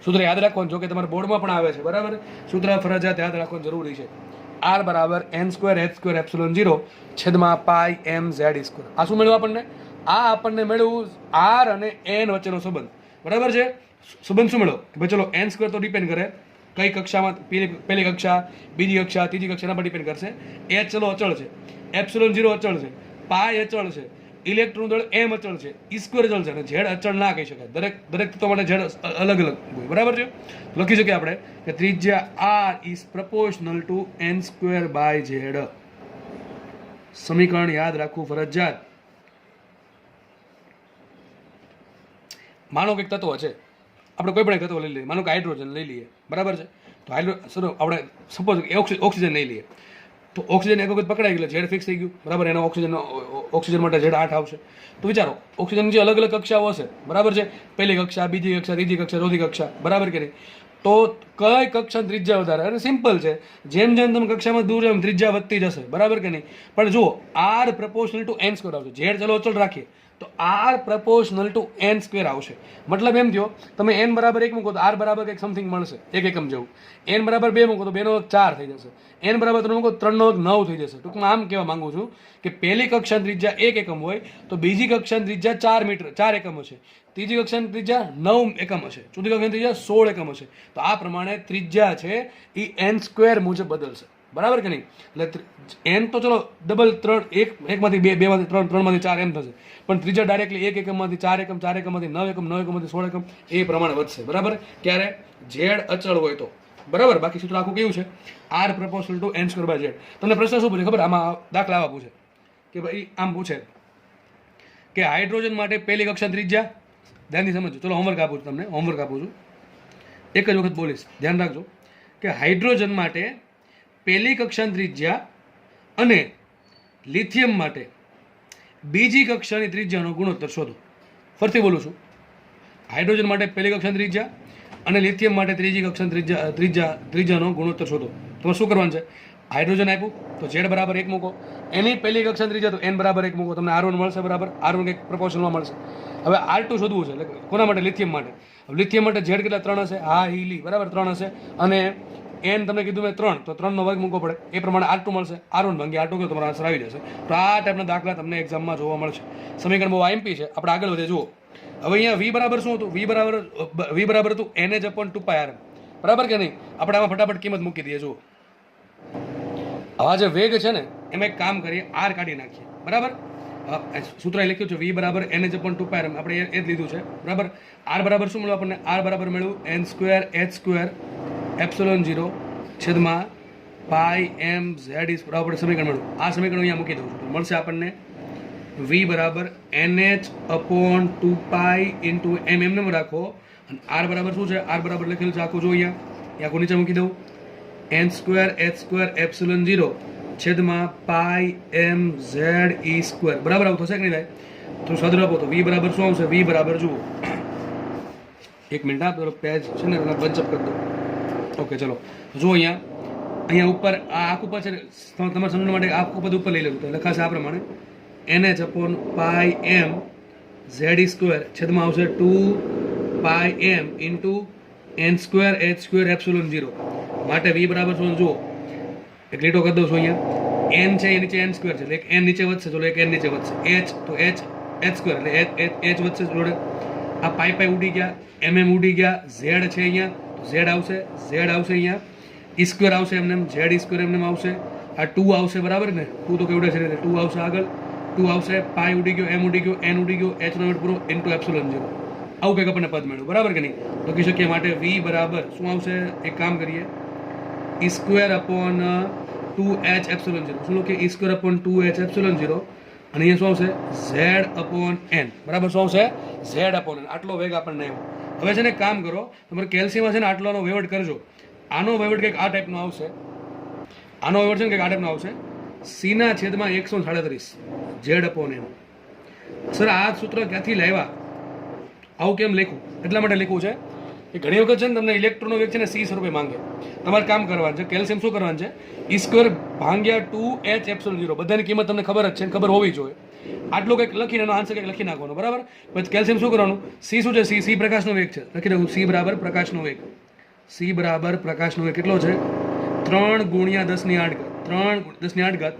સૂત્ર યાદ રાખવાનું. જો કે તમારા બોર્ડમાં પણ આવે છે. બરાબર. સૂત્ર ફરજિયાત યાદ રાખવાનું જરૂરી છે. r બરાબર n²h²/ε0 છેદમાં પાઈ m z². આ શું મળ્યું આપણને? આ આપણને મળ્યું r અને n વચ્ચેનો સંબંધ. બરાબર છે. સંબંધ શું મળ્યો? ભાઈ ચલો n² તો ડિપેન્ડ કરે કઈ કક્ષામાં, પહેલી કક્ષા, બીજી કક્ષા, ત્રીજી કક્ષાના પર ડિપેન્ડ કરશે. h ચલો અચળ છે, ε0 અચળ છે, પાઈ અચળ છે, ઇલેક્ટ્રોન દળ m અચળ છે, e² અચળ છે અને z અચળ ના કહી શકાય. દરેક તત્વો માટે z અલગ અલગ હોય. બરાબર છે. લખી શકીએ આપણે કે ત્રિજ્યા r is proportional two n²/z. સમીકરણ યાદ રાખવું ફરજિયાત. માનો કે એક તત્વ છે, આપણે કોઈ પણ એક તત્વ લઈ લઈએ, માનો કે હાઇડ્રોજન લઈ લઈએ. બરાબર છે. તો આપણે સપોઝ ઓક્સિજન લઈ લઈએ. તો ઓક્સિજન એક વખત પકડાઈ ગયો, ઝેડ ફિક્સ થઈ ગયું. બરાબર. એનો ઓક્સિજન માટે ઝેડ 8 આવશે. તો વિચારો ઓક્સિજનની જે અલગ અલગ કક્ષાઓ હશે. બરાબર છે. પહેલી કક્ષા, બીજી કક્ષા, ત્રીજી કક્ષા, ચોથી કક્ષા. બરાબર કે નહીં? તો કઈ કક્ષા ત્રિજ્યા વધારે? અને સિમ્પલ છે, જેમ જેમ તમે કક્ષામાં દૂર જાવ ત્રિજ્યા વધતી જશે. બરાબર કે નહીં? પણ જુઓ r પ્રપોર્શનલ ટુ n² આવશે. ઝેડ ચલો અચળ રાખીએ તો R proportional to N square આવશે. મતલબ એમ થયો, તમે એન બરાબર 1 મૂકો તો આર બરાબર કંઈક સમથિંગ મળશે, 1 એકમ જેવું. એન બરાબર 2 મૂકો તો 2 નો વર્ગ 4 થઈ જશે. એન બરાબર 3 મૂકો તો 3 નો વર્ગ 9 થઈ જશે. ટૂંકમાં આમ કહેવા માંગુ છું કે પહેલી કક્ષાની ત્રિજ્યા 1 એકમ હોય તો બીજી કક્ષાની ત્રિજ્યા 4 મીટર 4 એકમ હશે, ત્રીજી કક્ષાની ત્રિજ્યા 9 એકમ હશે, ચોથી કક્ષાની ત્રિજ્યા 16 એકમ હશે. તો આ પ્રમાણે ત્રિજ્યા છે એ એન સ્ક્વેર મુજબ બદલશે. બરાબર કે નહીં? એટલે એન તો ચલો ડબલ 3 એકમાંથી 2 2માંથી 3 3માંથી 4 એમ થશે, પણ ત્રીજા ડાયરેક્ટલી 1 એકમમાંથી 4 એકમ 4 એકમમાંથી 9 એકમ 9 એકમમાંથી 16 એકમ એ પ્રમાણે વધશે. બરાબર? ક્યારે? ઝેડ અચળ હોય તો. બરાબર? બાકી સૂત્ર આખું કેવું છે? R proportional to N square by Z. તમને પ્રશ્ન શું પૂછે ખબર? આમાં દાખલા આવા પૂછે કે ભાઈ આમ પૂછે કે હાઇડ્રોજન માટે પહેલી કક્ષા ત્રિજ્યા, ધ્યાનથી સમજો. ચલો હોમવર્ક આપું છું તમને, હોમવર્ક આપું છું, એક જ વખત બોલીશ, ધ્યાન રાખજો કે હાઇડ્રોજન માટે પહેલી કક્ષાની ત્રિજ્યા અને લિથિયમ માટે બીજી કક્ષાની ત્રિજ્યાનો ગુણોત્તર શોધો. ફરીથી બોલું છું, હાઇડ્રોજન માટે પહેલી કક્ષાની ત્રિજ્યા અને લિથિયમ માટે ત્રીજી કક્ષાની ત્રિજ્યાનો ગુણોત્તર શોધો. તમારે શું કરવાનું છે? હાઇડ્રોજન આપ્યું તો ઝેડ બરાબર 1 મૂકો, એની પહેલી કક્ષાની ત્રિજ્યા તો એન બરાબર 1 મૂકો, તમને R1 મળશે. બરાબર? R1 એક પ્રપોર્શનમાં મળશે. હવે R2 શોધવું છે, એટલે કોના માટે? લિથિયમ માટે. લિથિયમ માટે ઝેડ કેટલા? 3 હશે. હા હીલી બરાબર 3 હશે. અને એન તમને કીધું મેં 3, તો 3 નો વર્ગ મૂકવો પડે, એ પ્રમાણે R2 મળશે. R1 ભાંગી R2 કરો, તમારો આન્સર આવી જશે. તો આ ટાઈપના દાખલા તમને એક્ઝામમાં જોવા મળશે. સમીકરણ બહુ આઈએમપી છે. આપણે આગળ વધે જુઓ. હવે અહીંયા V બરાબર શું હતું? V બરાબર હતું NH/2πr. બરાબર કે નહીં? આપણે આમાં ફટાફટ કિંમત મૂકી દઈએ. જુઓ, આવા જે વેગ છે ને એમાં એક કામ કરીએ, R કાઢી નાખીએ. બરાબર? સૂત્ર લખ્યું છે V બરાબર NH/2πr. આપણે એ જ લીધું છે. બરાબર? R બરાબર શું મળ્યું આપણને? R બરાબર મળ્યું n²h² એપ્સિલોન 0 છેદમાં પાઈ એમ ઝેડ ઇઝ બરાબર સમીકરણ મળ્યું. આ સમીકરણ અહીંયા મૂકી દઉં છું. મળશે આપણને V બરાબર NH/2π ઇન્ટુ એમ એમને રાખો. અને R બરાબર શું છે? R બરાબર લખેલું છે આખું જો અહીંયા, આખું નીચે મૂકી દઉં, n²h² એપ્સિલોન 0 છેદમાં પાઈ એમ ઝેડ E². બરાબર આવું થશે કે નહીં થાય? તો સદર આપો તો V બરાબર શું આવશે? V બરાબર જુઓ, એક મિનિટ આ પેલો પેજ છે ને બંચઅપ કરી દો. ઓકે ચલો જુઓ, અહીંયા ઉપર આ આખું પર છે, તમારે સમજવા માટે આખું પદ ઉપર લઈ લેવું તો લખાશે આ પ્રમાણે NH/πm Z² છેદમાં આવશે 2πm ઇન્ટુ n²h² એપ્સિલોન 0 માટે V બરાબર શું જુઓ, એક લીટો કરી દઉં છું. અહીંયા n છે એ નીચે n² છે, એટલે એક n નીચે વધશે, ચલો એક n નીચે વધશે, h તો h² એટલે h વધશે જોડે. આ પાઈ ઉડી ગયા, mm ઉડી ગયા, z છે અહીંયા z આવશે, અહીંયા E² આવશે, એમને Z² એમને આવશે, આ 2 આવશે. બરાબર ને? 2 તો કેવડે છે, 2 આવશે આગળ, 2 આવશે, પાઈ ઉડી ગયો, m ઉડી ગયો, n ઉડી ગયો, h નો પૂરો ઇન્ટુ એપ્સિલોન 0. આવું કંઈક આપણને પદ મળ્યું. બરાબર કે નહીં? લખી શકીએ. માટે V બરાબર શું આવશે? એક કામ કરીએ, E²/2h એપ્સિલોન 0. શું લખીએ? E²/2h epsilon 0. અને અહીંયા શું આવશે? Z/n. બરાબર? શું આવશે? Z/n. આટલો વેગ આપણને આવ્યો. હવે છે ને કામ કરો, તમારે કેલ્શિયમ છે ને આટલાનો વહીવટ કરજો. આનો વહીવટ કંઈક આ ટાઈપનો આવશે. આનો વહીવટ છે ને કંઈક આ ટાઈપનો આવશે, C/137 Z/n. સર આ સૂત્ર ક્યાંથી લાવ્યા? આવું કેમ લખ્યું? એટલા માટે લખ્યું છે કે ઘણી વખત છે ને તમને ઇલેક્ટ્રોનનો વેગ છે ને C સ્વરૂપે માંગે. તમારે કામ કરવાનું છે, કેલ્શિયમ શું કરવાનું છે? E² ભાંગ્યા 2h એપ્સિલોન 0. બધાની કિંમત તમને ખબર જ છે, ખબર હોવી જોઈએ. આટલું કંઈક લખીને એનો આન્સર કંઈક લખી નાખવાનો. બરાબર? પછી કેલ્શિયમ શું કરવાનું? C શું છે? C પ્રકાશનો વેગ છે. લખી નાખું C બરાબર પ્રકાશનો વેગ. C બરાબર પ્રકાશનો વેગ કેટલો છે? 3 × 10⁸. 3 × 10⁸.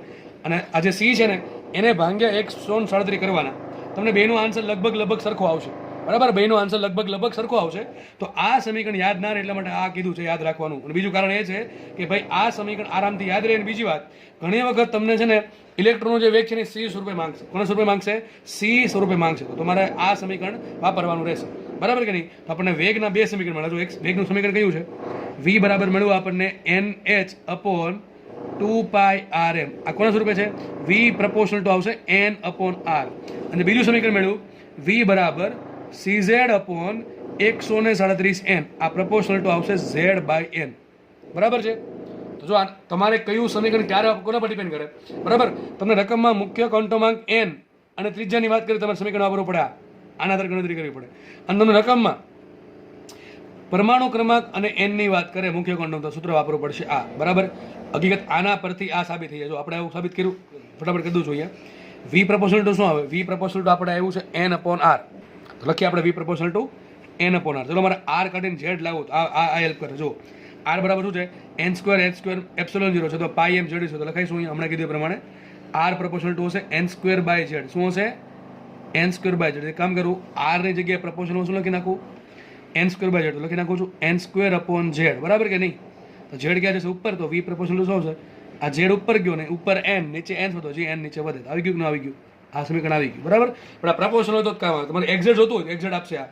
અને આ જે C છે ને એને ભાંગ્યા 137 કરવાના. તમને બેનો આન્સર લગભગ સરખો આવશે. બરાબર? બેનો આન્સર લગભગ સરખો આવશે. તો આ સમીકરણ યાદ ના રહે એટલા માટે આ કીધું છે યાદ રાખવાનું. અને બીજું કારણ એ છે કે ભાઈ આ સમીકરણ આરામથી યાદ રહે. અને બીજી વાત, ઘણી વખત તમને છે ને ઇલેક્ટ્રોનનો જે વેગ છે ને C સ્વરૂપે માંગશે. કોના સ્વરૂપે માંગશે? C સ્વરૂપે માંગશે. તો તમારે આ સમીકરણ વાપરવાનું રહેશે. બરાબર કે નહીં? તો આપણને વેગના 2 સમીકરણ મળે. જો એક વેગનું સમીકરણ કયું છે? V બરાબર મળ્યું આપણને NH/2πrm. આ કોના સ્વરૂપે છે? V પ્રપોર્શનલ ટુ આવશે n/r. અને બીજું સમીકરણ મળ્યું V બરાબર CZ/137n. આ પ્રપોર્શનલ ટુ આવશે Z/n. બરાબર છે? તો જો તમારે કયું સમીકરણ ક્યારે કોના પર ડિપેન્ડ કરે? બરાબર? તમને રકમમાં મુખ્ય ક્વોન્ટમાંક n અને ત્રિજ્યાની વાત કરી, તમારે સમીકરણ વાપરવું પડે. આના આધારે ગણતરી કરવી પડે. અને તમને રકમમાં પરમાણુ ક્રમાંક અને n ની વાત કરે મુખ્ય ક્વોન્ટમ, તો સૂત્ર વાપરવું પડશે આ. બરાબર? હકીકત આના પરથી આ સાબિત થઈ જાય. જો આપણે એવું સાબિત કર્યું, ફટાફટ કરી દઉં છું અહીંયા. વી પ્રપોઝલ ટુ શું આવે? વી પ્રપોઝલ ટુ આપણે આવ્યું છે એન અપોન આર, તો લખીએ આપણે V proportional to N upon R. ચલો મારે આર કાઢીને ઝેડ લાવો તો આ હેલ્પ કરે. જો આર બરાબર શું છે? N square H square epsilon 0 છે, તો પાઈ એમ ઝેડ છે, તો લખાઈશું અહીંયા હમણાં કીધું પ્રમાણે આર પ્રપોઝલ ટુ હશે એન સ્ક્વેર બાય ઝેડ. શું હશે? N square by Z. કામ કરું, આર ની જગ્યાએ પ્રપોઝલમાં શું લખી નાખું? N square by Z. તો લખી નાખું છું એન સ્ક્વેર અપોન ઝેડ, બરાબર કે નહીં? તો ઝેડ ક્યાં જશે? ઉપર. તો વી પ્રપોઝલ ટુ શું છે? આ ઝેડ ઉપર ગયો ને, ઉપર એન, નીચે એન થતો, જે એન નીચે વધે. આવી ગયું કે ન આવી ગયું? આ સમીકરણ આવી ગયું, બરાબર. પણ આ પ્રપોઝલ હોય તો જ કામ આવે. તમારે એક્ઝેટ જોતું હોય તો એક્ઝેટ આપશે આ.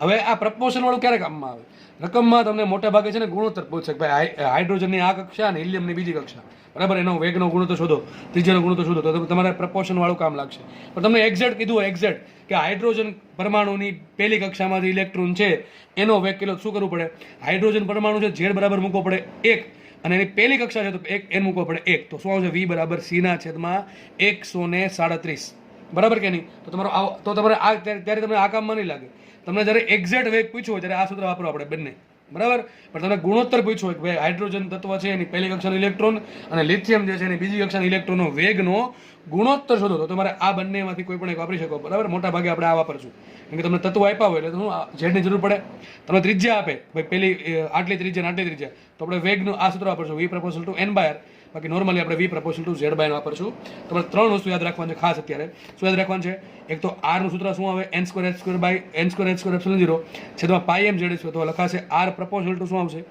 હવે આ પ્રપોઝલ વાળું ક્યારે કામમાં આવે? રકમમાં તમને મોટા ભાગે છે ને ગુણોત્તર પૂછશે કે ભાઈ હાઇડ્રોજનની આ કક્ષા અને હિલિયમની બીજી કક્ષા, બરાબર, એનો વેગનો ગુણોત્તર શોધો, ત્રિજ્યાનો ગુણોત્તર શોધો, તો તમારે પ્રપોર્શન વાળું કામ લાગશે. પણ તમને એક્ઝેક્ટ કીધું હોય, એક્ઝેક્ટ કે હાઇડ્રોજન પરમાણુની પહેલી કક્ષામાંથી ઇલેક્ટ્રોન છે એનો વેગ કેટલો, શું કરવું પડે? હાઇડ્રોજન પરમાણુ છે ઝેડ બરાબર મૂકવો પડે 1, અને એની પહેલી કક્ષા છે તો એન મૂકવો પડે 1. તો શું આવશે? વી બરાબર સી ના છેદમાં 137, બરાબર કે નહીં? તો તમારે આ ત્યારે તમને આ કામમાં નહીં લાગે. તમને જ્યારે એક્ઝેક્ટ વેગ પૂછ્યો હોય ત્યારે આ સૂત્ર વાપરો આપણે બંને, બરાબર. પણ તમને ગુણોત્તર પૂછ્યો હોય કે ભાઈ હાઇડ્રોજન તત્વ છે એની પહેલી કક્ષાનો ઇલેક્ટ્રોન અને લિથિયમ જે છે એની બીજી કક્ષાના ઇલેક્ટ્રોનનો વેગનો ગુણોત્તર શોધો, તો તમારે આ બંનેમાંથી કોઈ પણ એક વાપરી શકો, બરાબર. મોટા ભાગે આપણે આ વાપરશું, કેમ કે તમને તત્વો આપ્યા હોય એટલે શું ઝેડની જરૂર પડે. તમને ત્રિજ્યા આપે, ભાઈ પેલી આટલી ત્રિજ્યા આટલી ત્રિજ્યા, તો આપણે વેગનું આ સૂત્ર વાપરશું, V proportional to N by R. બાકી નોર્મલી આપણે V proportional to Z by વાપરશું. તમારે 3 વસ્તુ યાદ રાખવાની છે ખાસ અત્યારે. શું યાદ રાખવાનું છે? એક તો આર નું સૂત્ર શું આવે? N square H square by N square H square epsilon 0 છેદમાં પાઈ એમ ઝેડ સ્ક્વેર, તો લખાશે આર પ્રપોઝલ ટુ શું આવશે?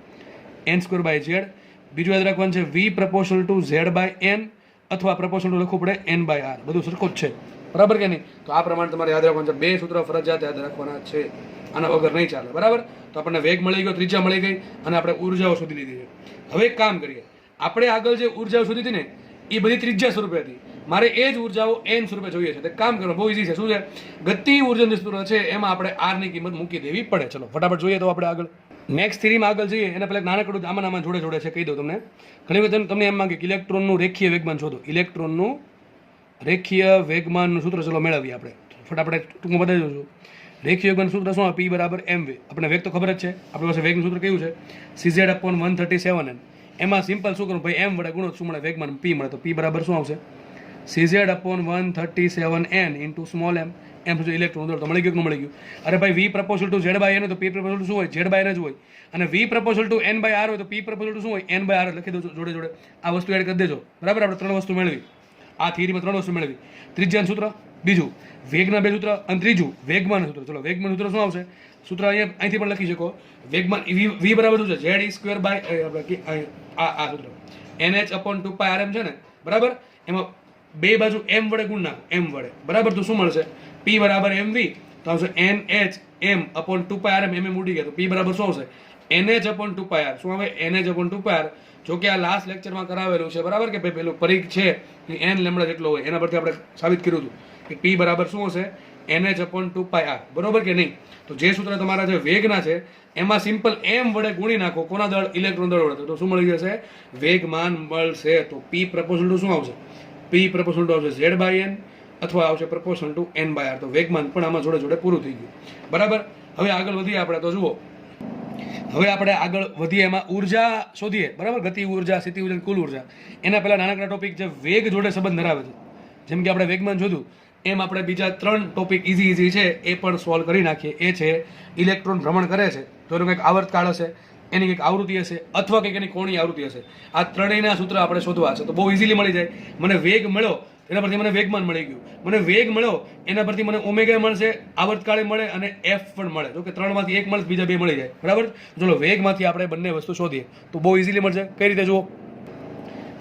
N square by Z. બીજું યાદ રાખવાનું છે V proportional to Z by N, અથવા પ્રપોઝલ ટુ લખવું પડે એન બાય આર. બધું સરખું જ છે, બરાબર કે નહીં? તો આ પ્રમાણે તમારે યાદ રાખવાનું છે. 2 સૂત્ર ફરજિયાત યાદ રાખવાના છે, આના વગર નહીં ચાલે, બરાબર. તો આપણને વેગ મળી ગયો, ત્રિજ્યા મળી ગઈ, અને આપણે ઉર્જાઓ શોધી લીધી છે. હવે એક કામ કરીએ, આપણે આગળ જે ઉર્જાઓ શોધી હતી ને એ બધી ત્રિજ્યા સ્વરૂપે હતી. મારે એ જ ઉર્જાઓ એન સ્વરૂપે જોઈએ છે. તો કામ કરો, બહુ ઇઝી છે. શું છે? ગતિ ઉર્જાનું સૂત્ર છે એમાં આપણે આર ની કિંમત મૂકી દેવી પડે. ચલો ફટાફટ જોઈએ તો આપણે આગળ નેક્સ્ટ થિયરીમાં આગળ જઈએ એના પહેલા નાનકડું આમાં જોડે છે, કહી દઉં તમને. ઘણી વખત તમને એમ માંગે કે ઇલેક્ટ્રોનનું રેખીય વેગમાન શોધો. ઇલેક્ટ્રોનનું રેખીય વેગમાનનું સૂત્ર ચલો મેળવીએ આપણે. ફટાફટ ટૂંકમાં બતાવી દઉં છું. રેખીય વેગમાન સૂત્ર શું? પી બરાબર એમ વે. આપણે વેગ તો ખબર જ છે, આપણી પાસે વેગનું સૂત્ર કયું છે? CZ upon 137n. એમાં સિમ્પલ શું કરું ભાઈ? એમ વડે ગુણો, શું મળે? વેગમાન પી મળે. તો પી બરાબર શું આવશે? CZ upon 137n into small M. M શું? ઇલેક્ટ્રોન તો મળી ગયું કે ન મળી ગયું? અરે ભાઈ V proportional to Z by N તો પી પ્રપોઝલ ટુ શું હોય? ઝેડ બાય એન જ હોય. અને V proportional to N by R હોય તો પી પ્રપોઝલ ટુ શું હોય? એન બાય આર લખી દો જોડે જોડે. આ વસ્તુ એડ કરી દેજો, બરાબર. આપણે 3 વસ્તુ મેળવી, આ થિયરીમાં 3 વસ્તુ મેળવી. ત્રિજ્યાનું સૂત્ર, બીજું વેગના 2 સૂત્ર, અને ત્રીજું વેગમાન સૂત્ર. ચલો વેગમાન સૂત્ર શું આવશે? સૂત્ર અહીંયા અહીંથી પણ લખી શકો. વેગમાન વી બરાબર શું છે? ઝેડ ઈ સ્ક્વેર બાય આ સૂત્ર NH અપોન 2 rm છે ને, બરાબર. એમાં બે બાજુ m વડે ગુણ નાખો, m વડે, બરાબર. તો શું મળશે? p બરાબર mv, તો આવશે NH m upon 2 rm. m ઉડી ગયા તો p બરાબર શું આવશે? NH upon 2 r. શું આવે? NH upon 2 r. જો કે આ લાસ્ટ લેક્ચરમાં કરાવેલું છે, બરાબર, કે ભાઈ પેલું પરીખ છે n લેમડા જેટલો હોય, એના પરથી આપણે સાબિત કર્યું હતું કે p બરાબર શું હશે? NH અપોન 2 r, બરોબર કે નહીં? તો જે સૂત્ર તમારા જે વેગના છે એમાં સિમ્પલ m વડે ગુણી નાખો. કોના દળ? ઇલેક્ટ્રોન દળ વડે. તો શું મળી જશે? વેગમાન મળશે. તો p પ્રપોઝલ ટુ શું આવશે? p પ્રપોઝલ ટુ આવશે z બાય n, અથવા આવશે proportional to n by r. તો વેગમાન પણ આમાં જોડે જોડે પૂરું થઈ ગયું, બરાબર. હવે આગળ વધીએ આપણે. તો જુઓ, હવે આપણે આગળ વધીએ, એમાં ઉર્જા શોધીએ, બરાબર. ગતિ ઉર્જા, સ્થિતિ ઉર્જા, કુલ ઉર્જા. એના પહેલા નાનકડા ટોપિક જે વેગ જોડે સંબંધ ધરાવે છે, જેમ કે આપણે વેગમાન જોયું એમ આપણે બીજા 3 ટોપિક ઇઝી છે એ પણ સોલ્વ કરી નાખીએ. એ છે ઇલેક્ટ્રોન ભ્રમણ કરે છે તો એનો કંઈક આવર્તકાળ હશે, એની કંઈક આવૃત્તિ હશે, અથવા કંઈક એની કોણીય આવૃત્તિ હશે. આ ત્રણેયના સૂત્ર આપણે શોધવા છે. તો બહુ ઇઝીલી મળી જાય. મને વેગ મળ્યો એના પરથી મને વેગમાન મળી ગયું. મને વેગ મળ્યો એના પરથી મને ઓમેગા મળશે, આવર્તકાળે મળે, અને એફ પણ મળે. જો કે 3માંથી 1 મળે, બીજા 2 મળી જાય, બરાબર. ચલો વેગમાંથી આપણે બંને વસ્તુ શોધીએ તો બહુ ઇઝીલી મળશે. કઈ રીતે? જુઓ,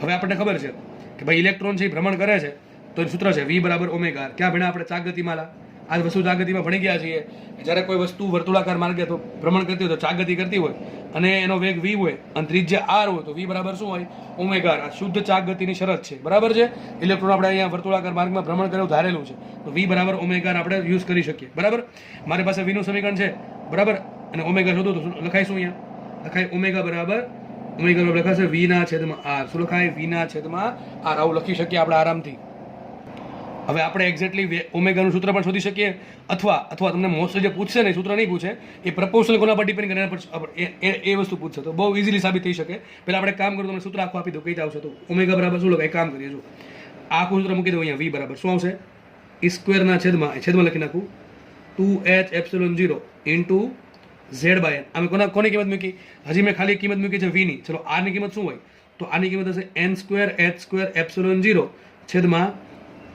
હવે આપણને ખબર છે કે ભાઈ ઇલેક્ટ્રોન છે એ ભ્રમણ કરે છે, તો એનું સૂત્ર છે વી બરાબર ઓમેગા આર. ક્યાં ભણ્યા આપણે? ચાક ગતિમાં. આ વસ્તુ ચાક ગતિમાં ભણી ગયા છીએ. જ્યારે કોઈ વસ્તુ વર્તુળાકાર માર્ગે તો ભ્રમણ કરતી હોય તો ચાક ગતિ કરતી હોય, અને એનો વેગ v હોય અને ત્રિજ્યા r હોય, તો v બરાબર શું હોય? Omega R. આ શુદ્ધ ચાક ગતિની શરત છે, બરાબર છે. ઇલેક્ટ્રોન આપણે અહીંયા વર્તુળાકાર માર્ગમાં ભ્રમણ કર્યું ધારેલું છે, તો v બરાબર ઓમેગા આર આપણે યુઝ કરી શકીએ, બરાબર. મારી પાસે v નું સમીકરણ છે, બરાબર, અને ઓમેગા શોધો તો લખાઈશું અહીંયા. લખાય ઓમેગા બરાબર લખાશે v ના છેદમાં r. શું લખાય? v ના છેદમાં r. આવું લખી શકીએ આપણે આરામથી. હવે આપણે એક્ઝેક્ટલી ઓમેગાનું સૂત્ર પણ શોધી શકીએ, અથવા તમને મોસ્ટલી જે પૂછશે ને સૂત્ર નહીં પૂછે, એ પ્રપોઝલ કોના પર ડિપેન્ડ કરે એના પર એ વસ્તુ પૂછશે, તો બહુ ઇઝીલી સાબિત થઈ શકે. પહેલાં આપણે કામ કરું, તમને સૂત્ર આખું આપી દો, કઈ આવશે. તો ઓમેગા બરાબર શું લખાય? કામ કરીએ. જો આખું સૂત્ર મૂકી દઉં અહીંયા વી બરાબર શું આવશે ઈ સ્ક્વેરના છેદમાં લખી નાખું 2h ε0 into Z by N. અમે કોની કિંમત મૂકી? હજી મેં ખાલી કિંમત મૂકી છે વીની. ચલો આરની કિંમત શું હોય? તો આની કિંમત હશે n સ્ક્વેર h સ્ક્વેર ε0 છેદમાં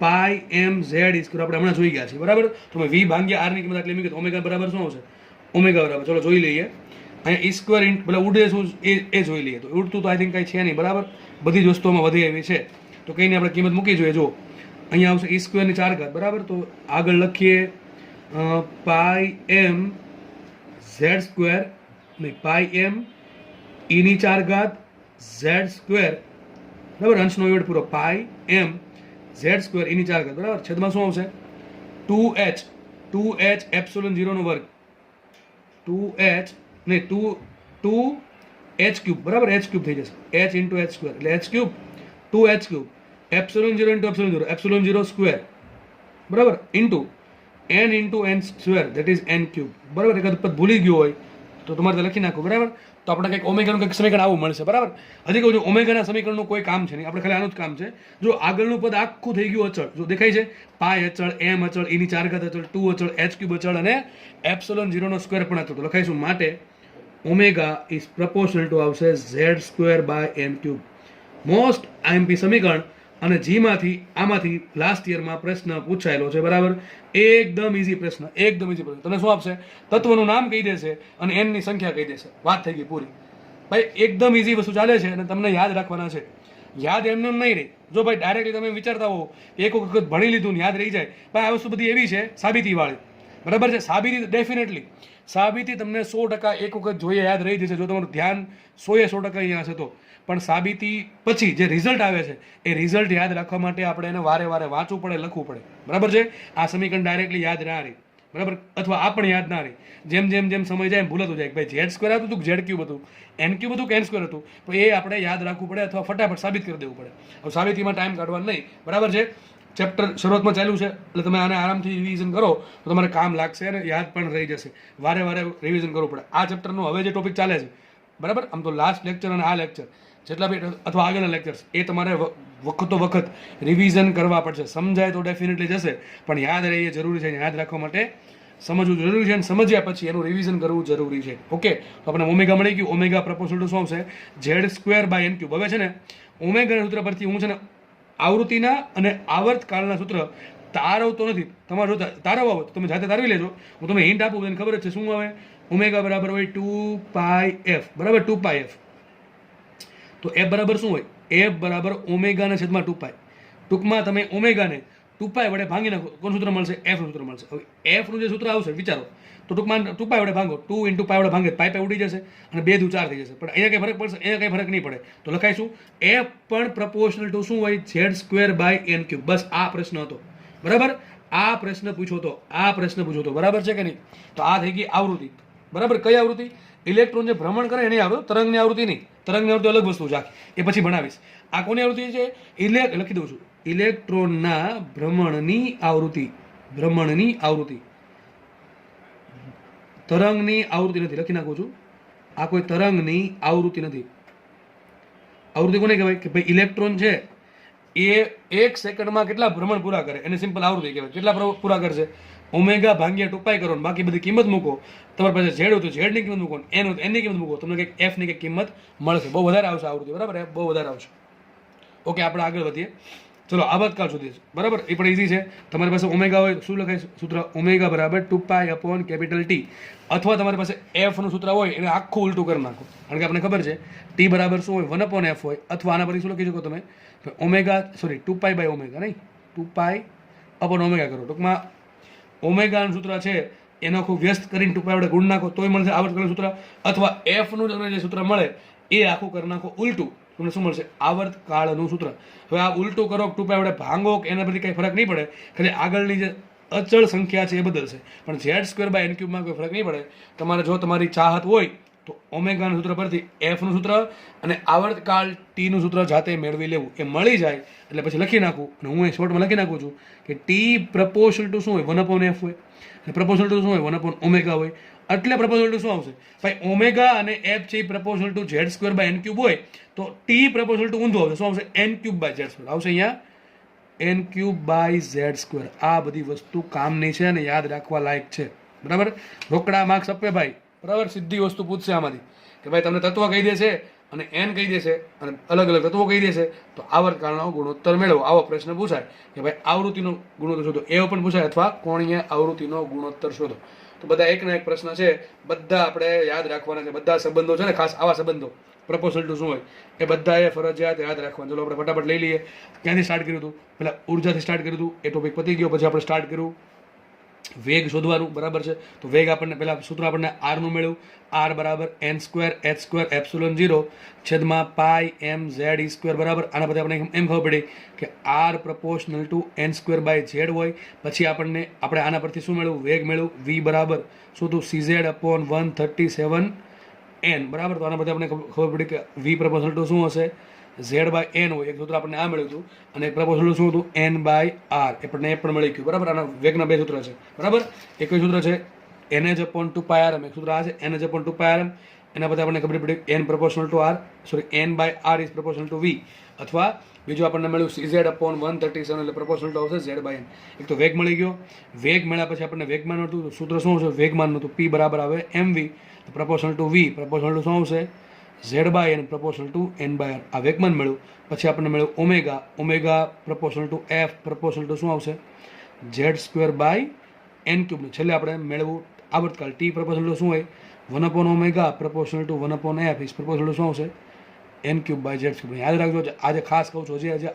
પાઈ એમ ઝેડ ઈ સ્ક્વેર. આપણે હમણાં જોઈ ગયા છીએ બરાબર. તો મેં વી ભાગ્યા આરની કિંમત આટલી મૂકી તો ઓમેગા બરાબર શું આવશે? ઓમેગા બરાબર ચલો જોઈ લઈએ. અહીંયા ઈ સ્ક્વેર એટલે ઉડે શું એ જોઈ લઈએ. તો ઉડતું તો આઈ થિંક કંઈ છે નહીં બરાબર. બધી જ વસ્તુઓમાં વધી આવી છે તો કંઈ નહીં, આપણે કિંમત મૂકી જોઈએ. જો અહીંયા આવશે ઈ સ્ક્વેરની 4 ઘાત બરાબર. તો આગળ લખીએ પાઈ એમ ઝેડ સ્ક્વેર નહીં પાઈ એમ ઈની 4 ઘાત ઝેડ સ્ક્વેર બરાબર. અંશનો વિવડ પૂરો પાઈ એમ ઝેડ સ્ક્વેર ઈની 4 ઘાત બરાબર. છેદમાં શું આવશે 2h ε0 નો વર્ગ 2h નહીં 2h ક્યુબ બરાબર. h ક્યુબ થઈ જશે h ઇન્ટુ h સ્ક્વેર એટલે h cube 2h cube ε0 into ε0 square બરાબર into n into n square that is n cube બરાબર. એકાદ પદ ભૂલી ગયો હોય તો તમારે લખી નાખો બરાબર. તો આપણે કંઈક ઓમેગાનું કંઈક સમીકરણ આવું મળશે બરાબર. હજી કહું છું ઓમેગાના સમીકરણનું કોઈ કામ છે નહીં, આપણે ખાલી આનું જ કામ છે. જો આગળનું પદ આખું થઈ ગયું અચળ, જો દેખાય છે પાય અચળ એમ અચળ ઈની 4 ઘાત અચળ 2 અચળ h ક્યુબ અચળ અને ε0 નો સ્ક્વેર પણ અચળ. તો લખાઈશું માટે ઓમેગા ઇઝ પ્રપોર્શનલ ટુ આવશે Z square by N cube. Most IMP સમીકરણ અને જીમાંથી આમાંથી લાસ્ટ યરમાં પ્રશ્ન પૂછાયેલો છે બરાબર. એકદમ ઇઝી પ્રશ્ન, એકદમ ઇઝી પ્રશ્ન. તમને શું આપશે? તત્વનું નામ કહી દેશે અને n ની સંખ્યા કહી દેશે. વાત થઈ ગઈ પૂરી ભાઈ. એકદમ ઇઝી વસ્તુ ચાલે છે અને તમને યાદ રાખવાના છે. યાદ એમને નહીં રહે. જો ભાઈ ડાયરેક્ટલી તમે વિચારતા હો એક વખત ભણી લીધું યાદ રહી જાય, ભાઈ આ વસ્તુ બધી એવી છે સાબિતી વાળી બરાબર છે. સાબિતી ડેફિનેટલી સાબિતી તમને 100% એક વખત જોઈએ યાદ રહી જશે જો તમારું ધ્યાન 100% અહીંયા હશે તો. પણ સાબિતી પછી જે રિઝલ્ટ આવે છે એ રિઝલ્ટ યાદ રાખવા માટે આપણે એને વારે વારે વાંચવું પડે, લખવું પડે બરાબર છે. આ સમીકરણ ડાયરેક્ટલી યાદ ના રહે બરાબર, અથવા આ પણ યાદ ના રહે. જેમ જેમ જેમ સમય જાય એમ ભૂલતું જાય કે ભાઈ ઝેડ સ્ક્વેર હતું કે ઝેડ ક્યુબ હતું, એન ક્યુબ હતું કે એન સ્ક્વેર હતું. તો એ આપણે યાદ રાખવું પડે અથવા ફટાફટ સાબિત કરી દેવું પડે. હવે સાબિતીમાં ટાઈમ કાઢવાનો નહીં બરાબર છે. ચેપ્ટર શરૂઆતમાં ચાલ્યું છે એટલે તમે આને આરામથી રિવિઝન કરો તો તમારે કામ લાગશે અને યાદ પણ રહી જશે. વારે વારે રિવિઝન કરવું પડે. આ ચેપ્ટરનો હવે જે ટોપિક ચાલે છે બરાબર, આમ તો લાસ્ટ લેક્ચર અને આ લેક્ચર જેટલા બી અથવા આગળના લેક્ચર્સ એ તમારે વખતો વખત રિવિઝન કરવા પડશે. સમજાય તો ડેફિનેટલી જશે પણ યાદ રહે એ જરૂરી છે. યાદ રાખવા માટે સમજવું જરૂરી છે અને સમજ્યા પછી એનું રિવિઝન કરવું જરૂરી છે. ઓકે, તો આપણે ઓમેગા મળી ગયું. ઓમેગા પ્રપોર્શનલ ટુ શું આવશે? Z square by N cube. હવે છે ને ઓમેગાના સૂત્ર પરથી હું છે ને આવૃત્તિના અને આવર્તકાળના સૂત્ર તારવતો નથી. તમારે જો તારવવા હોય તો તમે જાતે તારવી લેજો. હું તમને હિન્ટ આપું એને ખબર જ છે શું આવે. ઓમેગા બરાબર હોય 2πf બરાબર 2πf. તો f બરાબર શું હોય? f બરાબર ઓમેગાના છેદમાં 2π. ટૂંકમાં તમે ઓમેગાને 2π વડે ભાંગી નાખો કોનું સૂત્ર મળશે? f નું સૂત્ર મળશે. હવે f નું જે સૂત્ર આવશે વિચારો તો ટૂંકમાં 2π વડે ભાંગો 2 × π વડે ભાંગે પાઈ ઉડી જશે અને 2 દુ 4 થઈ જશે. પણ અહીંયા કંઈ ફરક પડશે? અહીંયા કંઈ ફરક નહીં પડે. તો લખાઈશું f પણ પ્રપોર્શનલ ટુ શું હોય? Z square by N cube. બસ આ પ્રશ્ન હતો બરાબર. આ પ્રશ્ન પૂછ્યો તો બરાબર છે કે નહીં? તો આ થઈ ગઈ આવૃત્તિ બરાબર. કઈ આવૃત્તિ? ઇલેક્ટ્રોન જે ભ્રમણ કરે એની આવૃત્તિ, તરંગની આવૃત્તિ નહીં. તરંગની આવૃત્તિ અલગ વસ્તુ છે, એ પછી ભણાવીશ. આ કોની આવૃત્તિ છે? લખી દઉં છું ઇલેક્ટ્રોનના ભ્રમણની આવૃત્તિ. તરંગની આવૃત્તિ નથી. લખી નાખું છું આ કોઈ તરંગની આવૃત્તિ નથી. આવૃત્તિ કોને કહેવાય? કે ભાઈ ઇલેક્ટ્રોન છે એ 1 સેકન્ડમાં કેટલા ભ્રમણ પૂરા કરે એને સિમ્પલ આવૃત્તિ કહેવાય. કેટલા પૂરા કરશે? ઓમેગા ભાગ્યા 2π કરો બાકી બધી કિંમત મૂકો. તમારી પાસે ઝેડ હોય તો ઝેડની કિંમત મૂકો, એન હોય તો એનની કિંમત મૂકો, તમને કંઈક એફની કંઈક કિંમત મળશે. બહુ વધારે આવશે આવૃત્તિ બરાબર, એફ બહુ વધારે આવશે. ઓકે, આપણે આગળ વધીએ. ચલો આવર્તકાળ સુધી બરાબર, એ પણ ઇઝી છે. તમારી પાસે ઓમેગા હોય શું લખાય સૂત્ર? ઓમેગા બરાબર 2π/T. અથવા તમારી પાસે એફ નું સૂત્ર હોય એને આખું ઉલટું કરી નાખો. કારણ કે આપણને ખબર છે ટી બરાબર શું હોય? 1/f હોય. અથવા આના પરથી શું લખી શકો તમે? ઓમેગા 2π/ω નહીં 2π/ω કરો. ટૂંકમાં ઓમેગાનું સૂત્ર છે એનો આખું વ્યસ્ત કરીને 2π વડે ગુણ નાખો તોય મળશે આવર્તકાળનું સૂત્ર. અથવા એફ નું જે સૂત્ર મળે એ આખું કરી નાખો ઉલટું, તમને શું મળશે? આવર્તકાળનું સૂત્ર. હવે આ ઉલટું કરો 2π વડે ભાંગો કે એના પરથી કંઈ ફરક નહીં પડે. ખાલી આગળની જે અચળ સંખ્યા છે એ બદલશે. પણ ઝેડ સ્ક્વેર બાય એન ક્યુબમાં કોઈ ફરક નહીં પડે. તમારે જો તમારી ચાહત હોય તો ઓમેગાનું સૂત્ર પરથી એફનું સૂત્ર અને આવર્તકાળ ટીનું સૂત્ર જાતે મેળવી લેવું. એ મળી જાય એટલે પછી લખી નાખું. અને હું એ શોર્ટમાં લખી નાખું છું કે ટી પ્રપોર્શનલ ટુ શું હોય? 1/f હોય. અને પ્રપોર્શનલ ટુ શું હોય? 1/ω હોય. એટલે પ્રપોર્શનલ ટુ શું આવશે? ભાઈ ઓમેગા અને એફ છે proportional to Z square by N cube હોય તો ટી પ્રપોર્શનલ ટુ ઊંધું આવશે. શું આવશે? N cube by Z square આવશે. અહીંયા N cube by Z square. આ બધી વસ્તુ કામની છે અને યાદ રાખવા લાયક છે. બરાબર, રોકડા માર્ક્સ આપે ભાઈ. બરાબર, સીધી વસ્તુ પૂછશે આમાંથી કે ભાઈ તમને તત્વ કહી દેશે અને એન કહી દેશે અને અલગ અલગ તત્વો કહી દેશે તો આવર્તકાળનો ગુણોત્તર મેળવો. આવો પ્રશ્ન પૂછાય કે ભાઈ આવૃત્તિનો ગુણોત્તર શોધો, એવો પણ પૂછાય, અથવા કોણીય આવૃત્તિનો ગુણોત્તર શોધો. તો બધા એકના એક પ્રશ્ન છે, બધા આપણે યાદ રાખવાના છે. બધા સંબંધો છે ને, ખાસ આવા સંબંધો પ્રપોઝલ ટુ શું હોય એ બધા એ ફરજિયાત યાદ રાખવાનું. ચલો આપણે ફટાફટ લઈ લઈએ. ક્યાંથી સ્ટાર્ટ કર્યું હતું? પહેલાં ઉર્જાથી સ્ટાર્ટ કર્યું હતું, એ ટોપિક પતી ગયો. પછી આપણે સ્ટાર્ટ કર્યું વેગ શોધવાનું. બરાબર છે, તો વેગ આપણને પહેલાં સૂત્ર આપણને આરનું મળ્યું. આર બરાબર N square H square epsilon 0 છેદમાં પાઈ એમ ઝેડ ઈ સ્ક્વેર. બરાબર, આના પછી આપણે એમ ખબર પડી કે R proportional to N square by Z હોય. પછી આપણે આના પરથી શું મેળવ્યું? વેગ મેળવ્યું. વી બરાબર શું હતું? CZ upon 137 N. બરાબર, તો આના પછી આપણે ખબર પડી કે વી પ્રપોર્શનલ ટુ શું હશે? ઝેડ બાય એન હોય. એક સૂત્ર આપણને આ મળ્યું હતું અને એક પ્રપોઝલ શું હતું? N by R. આપણને એ પણ મળી ગયું. બરાબર, આના વેગના બે સૂત્ર છે. બરાબર, એક સૂત્ર છે NH અપોન 2πrm, એક સૂત્ર આ છે NH અપોન 2πrm. એના પછી આપણને ખબર પડી N proportional to R, sorry N by R is proportional to V. અથવા બીજું આપણને મળ્યું CZ અપોન 137 એટલે પ્રપોર્શનલ ટુ આવશે ઝેડ બાય એન. એક તો વેગ મળી ગયો. વેગ મળ્યા પછી આપણને વેગમાન હતું, સૂત્ર શું છે વેગમાનનું? તો P બરાબર આવે mv, proportional to V, proportional to શું આવશે? Z by N, proportional to N by R. આ વેગમાન મળ્યું. પછી આપણને મળ્યું omega, omega proportional to F, proportional to શું આવશે? Z square by N cube. છેલ્લે આપણે મેળવું આવર્તકાળ. ટી પ્રપોર્શનલ ટુ શું હોય? 1 upon omega proportional to 1 upon F is proportional to શું આવશે? N cube by Z square. યાદ રાખજો, આજે ખાસ કહું છું, આજે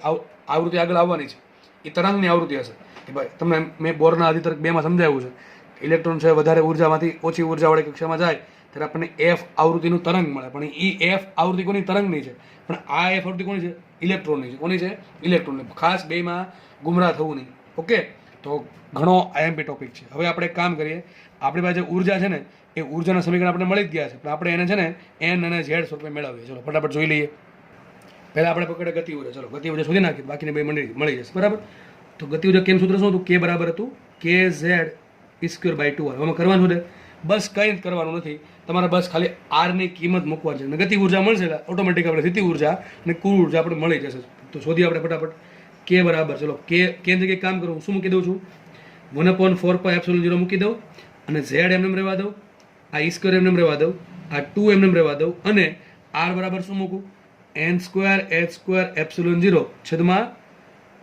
આવૃત્તિ આગળ આવવાની છે એ તરંગની આવૃત્તિ હશે કે ભાઈ તમને મેં બોરના આદિતર્ક 2માં સમજાવ્યું છે. ઇલેક્ટ્રોન છે વધારે ઉર્જામાંથી ઓછી ઉર્જાવાળી કક્ષામાં જાય ત્યારે આપણને એફ આવૃત્તિનું તરંગ મળે. પણ એ એફ આવૃત્તિ કોની? તરંગની છે. પણ આ એફ આવૃત્તિ કોની છે? ઇલેક્ટ્રોનની છે. કોની છે? ઇલેક્ટ્રોનની. ખાસ બેમાં ગુમરાહ થવું નહીં. ઓકે, તો ઘણો આઈએમપી ટોપિક છે. હવે આપણે એક કામ કરીએ, આપણી પાસે ઉર્જા છે ને એ ઉર્જાના સમીકરણ આપણે મળી જ ગયા છે, પણ આપણે એને છે ને એન અને ઝેડ સ્વરૂપે મેળવીએ. ચલો ફટાફટ જોઈ લઈએ. પહેલાં આપણે પકડે ગતિ ઉર્જા. ચલો ગતિ ઉર્જા શોધી નાખીએ, બાકીને બે મળી જશે. બરાબર, તો ગતિ ઉર્જા કેમ સૂત્ર શું હતું? કે બરાબર હતું KZ E square by 2r. આમાં કરવાનું છે બસ કંઈ જ કરવાનું નથી તમારે, બસ ખાલી આરની કિંમત મૂકવાની છે અને ગતિ ઉર્જા મળશે ઓટોમેટિક આપણે સ્થિતિ ઉર્જા અને કુલ ઉર્જા આપણે મળી જશે. તો શોધીએ આપણે ફટાફટ. કે બરાબર, ચલો કે જગ્યાએ કામ કરું શું મૂકી દઉં છું? 1/4π એપ્સિલોન 0 મૂકી દઉં અને ઝેડ એમને રહેવા દઉં, આ ઈ સ્ક્વેર એમને રહેવા દઉં, આ 2 એમને રહેવા દઉં અને આર બરાબર શું મૂકું? N square H square epsilon 0 છેદમાં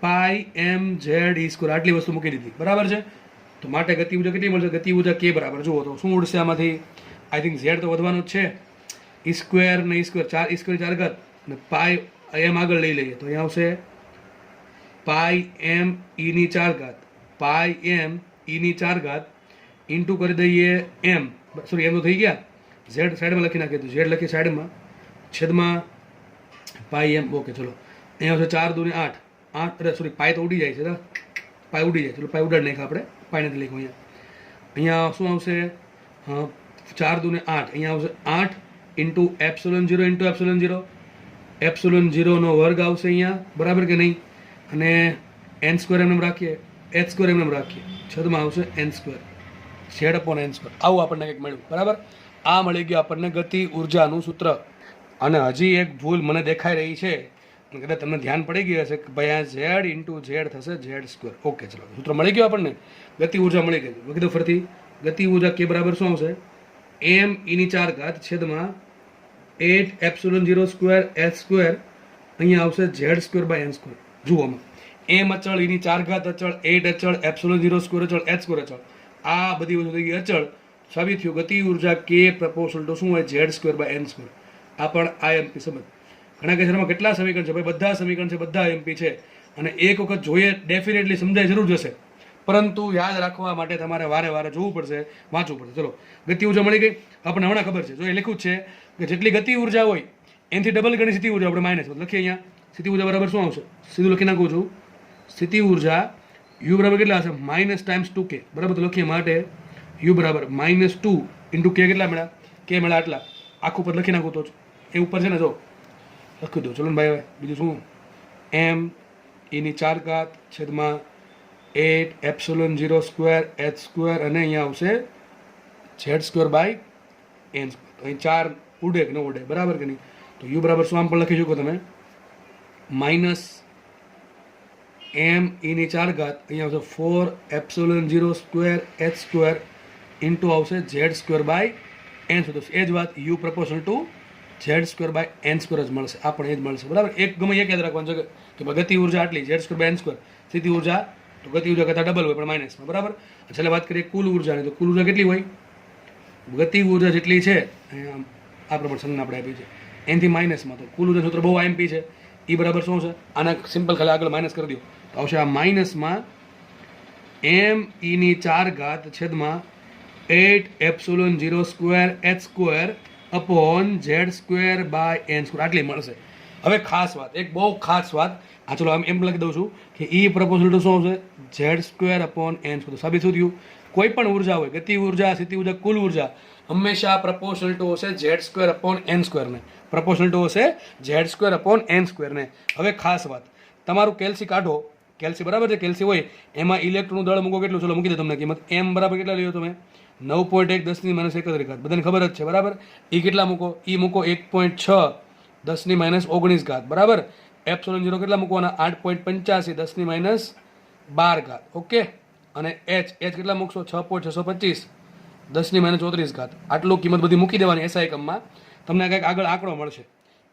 પાઈ એમ ઝેડ ઈ સ્ક્વેર. આટલી વસ્તુ મૂકી દીધી. બરાબર છે, તો માટે ગતિ ઉર્જા કેટલી મળશે? ગતિ ઉર્જા કે બરાબર જુઓ તો શું ઉડશે આમાંથી? આઈ થિંક ઝેડ તો વધવાનું જ છે. ઈ સ્ક્વેર ને ઈ સ્ક્વેર 4, ઈ સ્ક્વેર 4 ઘાત અને પાઈ એમ આગળ લઈ લઈએ તો અહીંયા આવશે પાઈ એમ ઈની 4 ઘાત, પાઈ એમ ઈની 4 ઘાત ઇન્ટુ કરી દઈએ એમ, સોરી એમ તો થઈ ગયા, ઝેડ સાઈડમાં લખી નાખીએ તો ઝેડ લખીએ સાઈડમાં, છેદમાં પાઈ એમ. ઓકે ચલો, અહીંયા આવશે 4 દૂને 8, 8 અરે સોરી પાઈ તો ઉડી જાય છે, પાઈ ઉડી જાય. ચલો પાઈ ઉડાડી નાખીએ આપણે, પાઈ નથી લખ્યું અહીંયા. શું આવશે? 4 દૂને 8, અહીંયા આવશે 8 into epsilon 0 into epsilon 0, epsilon 0નો વર્ગ આવશે અહીંયા. બરાબર કે નહીં? અને એન સ્ક્વેર એમને રાખીએ, એચ સ્ક્વેર એમને રાખીએ, છેદમાં આવશે N square, Z upon N square. આવું આપણને કંઈક મળ્યું. બરાબર, આ મળી ગયું આપણને ગતિ ઉર્જાનું સૂત્ર. અને હજી એક ભૂલ મને દેખાઈ રહી છે, કદાચ તમને ધ્યાન પડી ગયું હશે કે ભાઈ આ ઝેડ ઇન્ટુ ઝેડ થશે ઝેડ સ્ક્વેર. ઓકે ચલો, સૂત્ર મળી ગયું આપણને, ગતિ ઉર્જા મળી ગઈ. કીધું ફરીથી, ગતિ ઉર્જા કે બરાબર શું આવશે? એમ ઈની 4 ઘાત છેદમાં 8 એપ્સિલોન 0 સ્ક્વેર એચ સ્ક્વેર, અહીંયા આવશે Z square by N square. જુઓ આમાં એમ અચળ, ઈની 4 ઘાત અચળ, 8 અચળ, એપ્સિલોન 0 સ્ક્વેર અચળ, એચ સ્ક્વેર અચળ, આ બધી વસ્તુ થઈ ગઈ અચળ. સાબિત થયું ગતિ ઉર્જા કે પ્રપોર્શનલ ટુ શું હોય? Z square by N square. આ પણ આઈએમપી સમજ. ઘણા કેસમાં કેટલા સમીકરણ છે ભાઈ? બધા સમીકરણ છે, બધા આઈએમપી છે અને એક વખત જોઈએ ડેફિનેટલી સમજાય જરૂર જશે, પરંતુ યાદ રાખવા માટે તમારે વારે વારે જોવું પડશે, વાંચવું પડશે. ચલો ગતિ ઉર્જા મળી ગઈ આપણને. હમણાં ખબર છે, જો એ લખ્યું છે કે જેટલી ગતિ ઉર્જા હોય એનાથી ડબલ ગણી સ્થિતિ ઉર્જા આપણે માઇનસ લખીએ. અહીંયા સ્થિતિ ઉર્જા બરાબર શું આવશે? સીધું લખી નાખું છું. સ્થિતિ ઉર્જા યુ બરાબર કેટલા હશે? Minus times 2k. બરાબર, તો લખીએ માટે યુ બરાબર -2 ઇન્ટુ કે કેટલા મળ્યા? કે મળ્યા આટલા. આખું પર લખી નાખું તો એ ઉપર છે ને, જો લખી દો. ચલો ને ભાઈ, હવે બીજું શું? એમ ઈની 4 ઘાત છેદમાં 8 એપ્સિલોન 0 સ્ક્વેર એચ સ્ક્વેર અને અહીંયા આવશે Z square by N square. તો અહીં 4 ઉડે કે ન ઉડે? બરાબર કે નહીં? તો યુ બરાબર શું આમ પણ લખી શકો તમે? માઇનસ એમ ઈની 4 ઘાત અહીંયા આવશે 4 ε0 સ્ક્વેર h સ્ક્વેર ઇન્ટુ આવશે z square by n square. એ જ વાત u proportional to z square by n square જ મળશે. આ પણ એ જ મળશે બરાબર. એક ગમે એક યાદ રાખવાનું છે કે ગતિ ઉર્જા આટલી z square by n square, સ્થિતિ ઉર્જા તો ગતિ ઉર્જા કરતાં ડબલ હોય પણ માઇનસમાં બરાબર. છેલ્લે વાત કરીએ કુલ ઉર્જાની, તો કુલ ઉર્જા કેટલી હોય? ગતિ ઉર્જા જેટલી છે આ પ્રમાણે સંજ્ઞા આપણે આપી છે એનથી માઇનસમાં, તો કુલ ઉર્જા સૂત્ર બહુ આઈએમપી છે. એ બરાબર શું છે? આના સિમ્પલ ખાલી આગળ માઇનસ કરી દો તો આવશે આ માઇનસમાં એમ ઈની 4 ઘાત છેદમાં 8 ε0 square h square upon z square by n square આટલી મળશે. હવે ખાસ વાત, એક બહુ ખાસ વાત, આ ચલો આમ એમ લખી દઉં છું કે ઈ પ્રપોર્શનલ ટુ શું આવશે? z સ્ક્વેર અપોન n સ્ક્વેર. સાબિત શું થયું? કોઈ પણ ઉર્જા હોય, ગતિ ઉર્જા, સ્થિતિ ઉર્જા, કુલ ઉર્જા હંમેશા પ્રપોર્શનલ ટુ હશે z સ્ક્વેર અપોન n સ્ક્વેરને. પ્રપોર્શનલ ટુ હશે z સ્ક્વેર અપોન n સ્ક્વેરને. હવે ખાસ વાત, તમારું કેલ્સી કાઢો, કેલ્સી બરાબર છે, કેલ્સી હોય એમાં ઇલેક્ટ્રોનનું દળ મૂકો કેટલું? ચલો મૂકી દે તમને કિંમત. m બરાબર કેટલા લ્યો તમે? 9.1 10⁻³ ઘાત. બધાને ખબર જ છે બરાબર. એ કેટલા મૂકો? એ મૂકો 1.6 10⁻19 ઘાત બરાબર. ε0 કેટલા મૂકવાના? 8.85 10⁻12 ઘાત. ઓકે. અને h કેટલા મૂકશો? 6.625 10⁻34 ઘાત. આટલું કિંમત બધી મૂકી દેવાની એસઆઈ એકમમાં. તમને કંઈક આગળ આંકડો મળશે.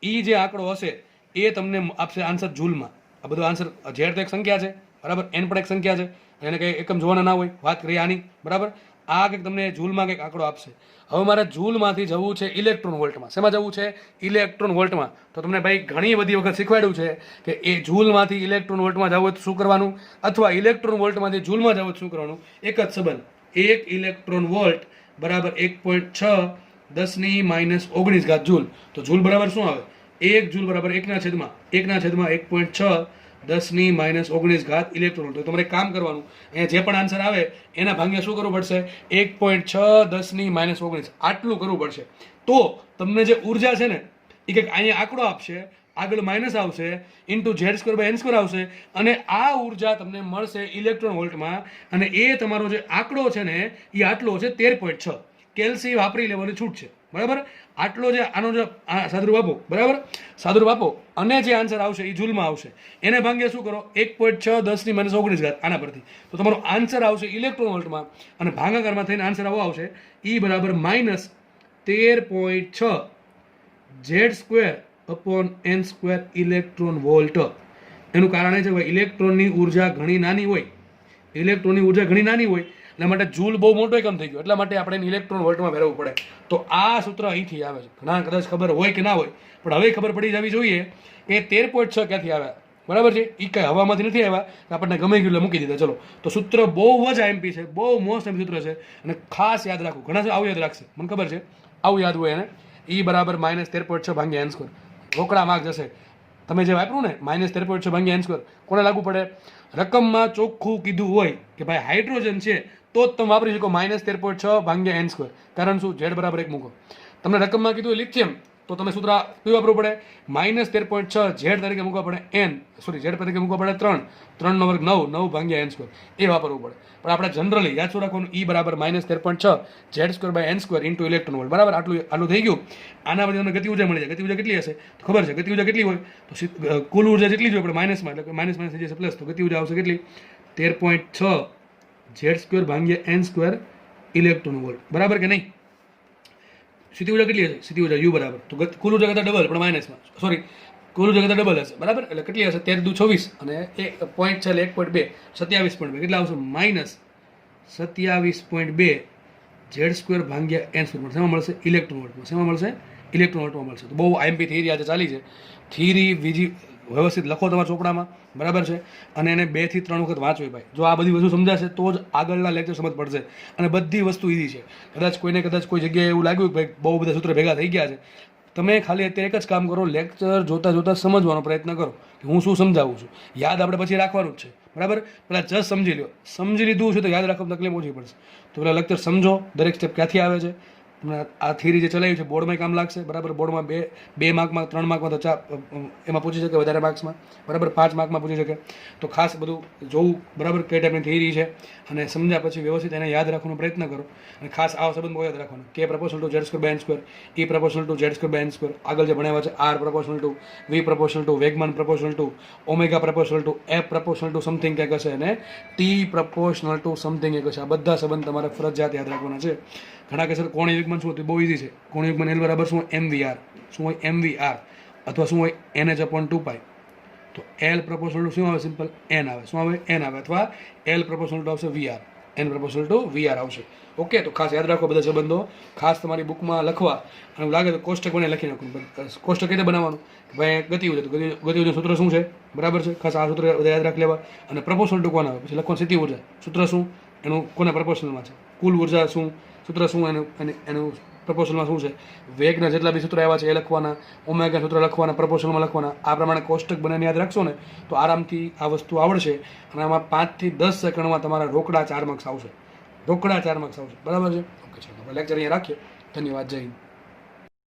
એ જે આંકડો હશે એ તમને આપશે આન્સર જૂલમાં. આ બધો આન્સર, ઝેડ તો એક સંખ્યા છે બરાબર, એન પણ એક સંખ્યા છે, એને કંઈ એકમ જોવાના ના હોય. વાત કરીએ આની બરાબર. આ કંઈક તમને જૂલમાં કંઈક આંકડો આપશે. હવે મારે જૂલમાંથી જવું છે ઇલેક્ટ્રોન વોલ્ટમાં. શેમાં જવું છે? ઇલેક્ટ્રોન વોલ્ટમાં. તો તમને ભાઈ ઘણી બધી વખત શીખવાડ્યું છે કે એ જૂલમાંથી ઇલેક્ટ્રોન વોલ્ટમાં જવું હોય તો શું કરવાનું, અથવા ઇલેક્ટ્રોન વોલ્ટમાંથી જૂલમાં જવું શું કરવાનું. એક જ સંબંધ, 1 ઇલેક્ટ્રોન વોલ્ટ બરાબર 1.6 10⁻19 ઘાત જૂલ. તો જૂલ બરાબર શું આવે? 1 જૂલ બરાબર 1/1 1.6 10⁻19 ઘાત ઇલેક્ટ્રોન વોલ્ટ. તો તમારે કામ કરવાનું, અહીંયા જે પણ આન્સર આવે એના ભાગ્યા શું કરવું પડશે? 1.6 10⁻19 આટલું કરવું પડશે. તો તમને જે ઉર્જા છે ને એ કંઈક અહીંયા આંકડો આપશે, આગળ માઇનસ આવશે, into z square by n square આવશે, અને આ ઉર્જા તમને મળશે ઇલેક્ટ્રોન વોલ્ટમાં. અને એ તમારો જે આંકડો છે ને એ આટલો છે 13.6. કેલ્સી વાપરી લેવાની છૂટ છે બરાબર. આટલો જે આનો જે સાદુરૂપ આપો બરાબર, સાદુરૂપ આપો અને જે આન્સર આવશે એ જૂલમાં આવશે. એને ભાંગે શું કરો? 1.6 10⁻19 ઘાત આના પરથી. તો તમારો આન્સર આવશે ઇલેક્ટ્રોન વોલ્ટમાં, અને ભાગાકારમાં થઈને આન્સર આવો આવશે ઈ બરાબર -13.6 z સ્ક્વેર upon n square electron volt. એનું કારણ એ છે કે ઇલેક્ટ્રોનની ઉર્જા ઘણી નાની હોય, ઇલેક્ટ્રોનની ઉર્જા ઘણી નાની હોય એટલા માટે જૂલ બહુ મોટો એકમ થઈ ગયો, એટલા માટે આપણે ઇલેક્ટ્રોન વોલ્ટમાં ફેરવવું પડે. તો આ સૂત્ર અહીંથી આવે છે. ઘણા કદાચ ખબર હોય કે ના હોય, પણ હવે ખબર પડી જવી જોઈએ કે 13.6 ક્યાંથી આવ્યા બરાબર છે. એ કઈ હવામાંથી નથી આવ્યા, આપણને ગમે ગયું એટલે મૂકી દીધા. ચલો, તો સૂત્ર બહુ જ આઈએમપી છે, બહુ મોસ્ટ એમ સૂત્ર છે, અને ખાસ યાદ રાખવું. ઘણા આવું યાદ રાખશે, મને ખબર છે આવું યાદ હોય એને. એ બરાબર -13.6 ભાગ્યા n સ્ક્વેર. રોકડા માર્ક જશે. તમે જે વાપરું ને -13.6 ભાગ્યા n સ્ક્વેર, કોને લાગુ પડે? રકમમાં ચોખ્ખું કીધું હોય કે ભાઈ હાઇડ્રોજન છે તો જ તમે વાપરી શકો -13.6 ભાગ્યા n સ્ક્વેર. કારણ શું? z બરાબર 1 મૂકો. તમને રકમમાં કીધું હોય લિથિયમ તો તમે સૂત્ર કયું વાપરવું પડે? -13.6 z તરીકે મૂકવા પડે n, સોરી z તરીકે મૂકવા પડે 3 નો વર્ગ 9 9 ભાગ્યા n સ્ક્વેર એ વાપરવું પડે. પણ આપણે જનરલી યાદ શું રાખવાનું? e બરાબર -13.6 z square by n square into electron volt બરાબર. આટલું થઈ ગયું. આના પછી તમને ગતિ ઉર્જા મળી જાય. ગતિ ઉર્જા કેટલી હશે તો ખબર છે? ગતિ ઉર્જા કેટલી હોય તો કુલ ઉર્જા જેટલી જ હોય પણ માઇનસમાં, એટલે માઇનસ થઈ જશે પ્લસ. તો ગતિ ઉર્જા આવશે કેટલી? 13.6 z સ્ક્વેર ભાગ્યા n સ્ક્વેર ઇલેક્ટ્રોન વોલ્ટ બરાબર કે નહીં? સ્થિતિ ઉર્જા કેટલી હશે? સ્થિતિ ઉર્જા u બરાબર, તો કુલ ઉર્જા કરતાં ડબલ પણ માઇનસમાં, સોરી કુલ ઉર્જા કરતાં ડબલ હશે બરાબર. એટલે કેટલી હશે? 13 દુ 26 અને 1.6 એટલે 1.2 27.2 કેટલા આવશે? -27.2 z સ્ક્વેર ભાગ્યા n સ્ક્વેર. શેમાં મળશે? ઇલેક્ટ્રોન વોલ્ટમાં. શેમાં મળશે? ઇલેક્ટ્રોન વોલ્ટમાં મળશે. તો બહુ આઈએમપી થિયરી આજે ચાલી છે. થિયરી બીજી વ્યવસ્થિત લખો તમારા ચોપડામાં બરાબર છે, અને એને 2 થી 3 વખત વાંચવી ભાઈ. જો આ બધી વસ્તુ સમજાશે તો જ આગળના લેક્ચર સમજ પડશે. અને બધી વસ્તુ ઈઝી છે. કદાચ કોઈ જગ્યાએ એવું લાગ્યું કે ભાઈ બહુ બધા સૂત્ર ભેગા થઈ ગયા છે, તમે ખાલી અત્યારે એક જ કામ કરો, લેક્ચર જોતા સમજવાનો પ્રયત્ન કરો કે હું શું સમજાવું છું. યાદ આપણે પછી રાખવાનું જ છે બરાબર. પહેલાં જસ્ટ સમજી લો. સમજી લીધું છે તો યાદ રાખવામાં તકલીફ ઓછી પડશે. તો પેલા લેક્ચર સમજો, દરેક સ્ટેપ ક્યાંથી આવે છે, તમને આ થિયરી જે ચલાવી છે બોર્ડમાં કામ લાગશે, બરાબર. બોર્ડમાં બે માર્કમાં 3 માર્કમાં તો એમાં પૂછી શકે, વધારે માર્ક્સમાં, બરાબર, 5 માર્કમાં પૂછી શકે. તો ખાસ બધું જોવું, બરાબર, કઈ ટાઈપની થિયરી છે અને સમજ્યા પછી વ્યવસ્થિત એને યાદ રાખવાનો પ્રયત્ન કરો. અને ખાસ આ સંબંધ બહુ યાદ રાખવાનો, કે proportional to Z square by N square, E proportional to Z square by N square, આગળ જે ભણાવ્યા છે R proportional to V proportional to વેગમાન proportional to omega proportional to F proportional to something કંઈક હશે અને ટી પ્રપોર્શનલ ટુ સમથિંગ એક હશે. આ બધા સંબંધ તમારે ફરજિયાત યાદ રાખવાના છે. ઘણા કહેશે કોણીય વેગમાન શું હતું, બહુ ઇઝી છે. કોણીય વેગમાન એલ બરાબર શું હોય, MVR. શું હોય, MVR, અથવા શું હોય, NH/2π. તો એલ પ્રપોર્શનલ ટુ શું આવે, સિમ્પલ એન આવે. શું આવે, એન આવે. અથવા એલ પ્રપોર્શનલ ટુ આવશે VR, N proportional to VR આવશે. ઓકે, તો ખાસ યાદ રાખો બધા સંબંધો. ખાસ તમારી બુકમાં લખવા અને લાગે તો કોષ્ટક બને લખી નાખવાનું. કોષ્ટક કઈ રીતે બનાવવાનું, ભાઈ ગતિ ઉર્જા, તો ગતિ ઉર્જા સૂત્ર શું છે, બરાબર છે. ખાસ આ સૂત્ર બધા યાદ રાખી લેવા. અને પ્રપોર્શનલ ટુ કોણ આવે, પછી લખવાનું સ્થિતિ ઉર્જા, સૂત્ર શું એનું, કોના પ્રપોર્શનલમાં છે. કુલ ઉર્જા શું, સૂત્ર શું એનું પ્રપોર્શનલમાં શું છે. વેગના જેટલા બી સૂત્ર આવ્યા છે એ લખવાના, ઓમેગા સૂત્ર લખવાના, પ્રપોર્શનલમાં લખવાના. આ પ્રમાણે કોષ્ટક બનાવીને યાદ રાખશો ને તો આરામથી આ વસ્તુ આવડશે. અને આમાં 5 થી 10 સેકન્ડમાં તમારા રોકડા 4 માર્ક્સ આવશે. રોકડા 4 માર્ક્સ આવશે, બરાબર છે. ઓકે, ચાલો આપણે લેક્ચર અહીંયા રાખીએ. ધન્યવાદ, જય હિન્દ.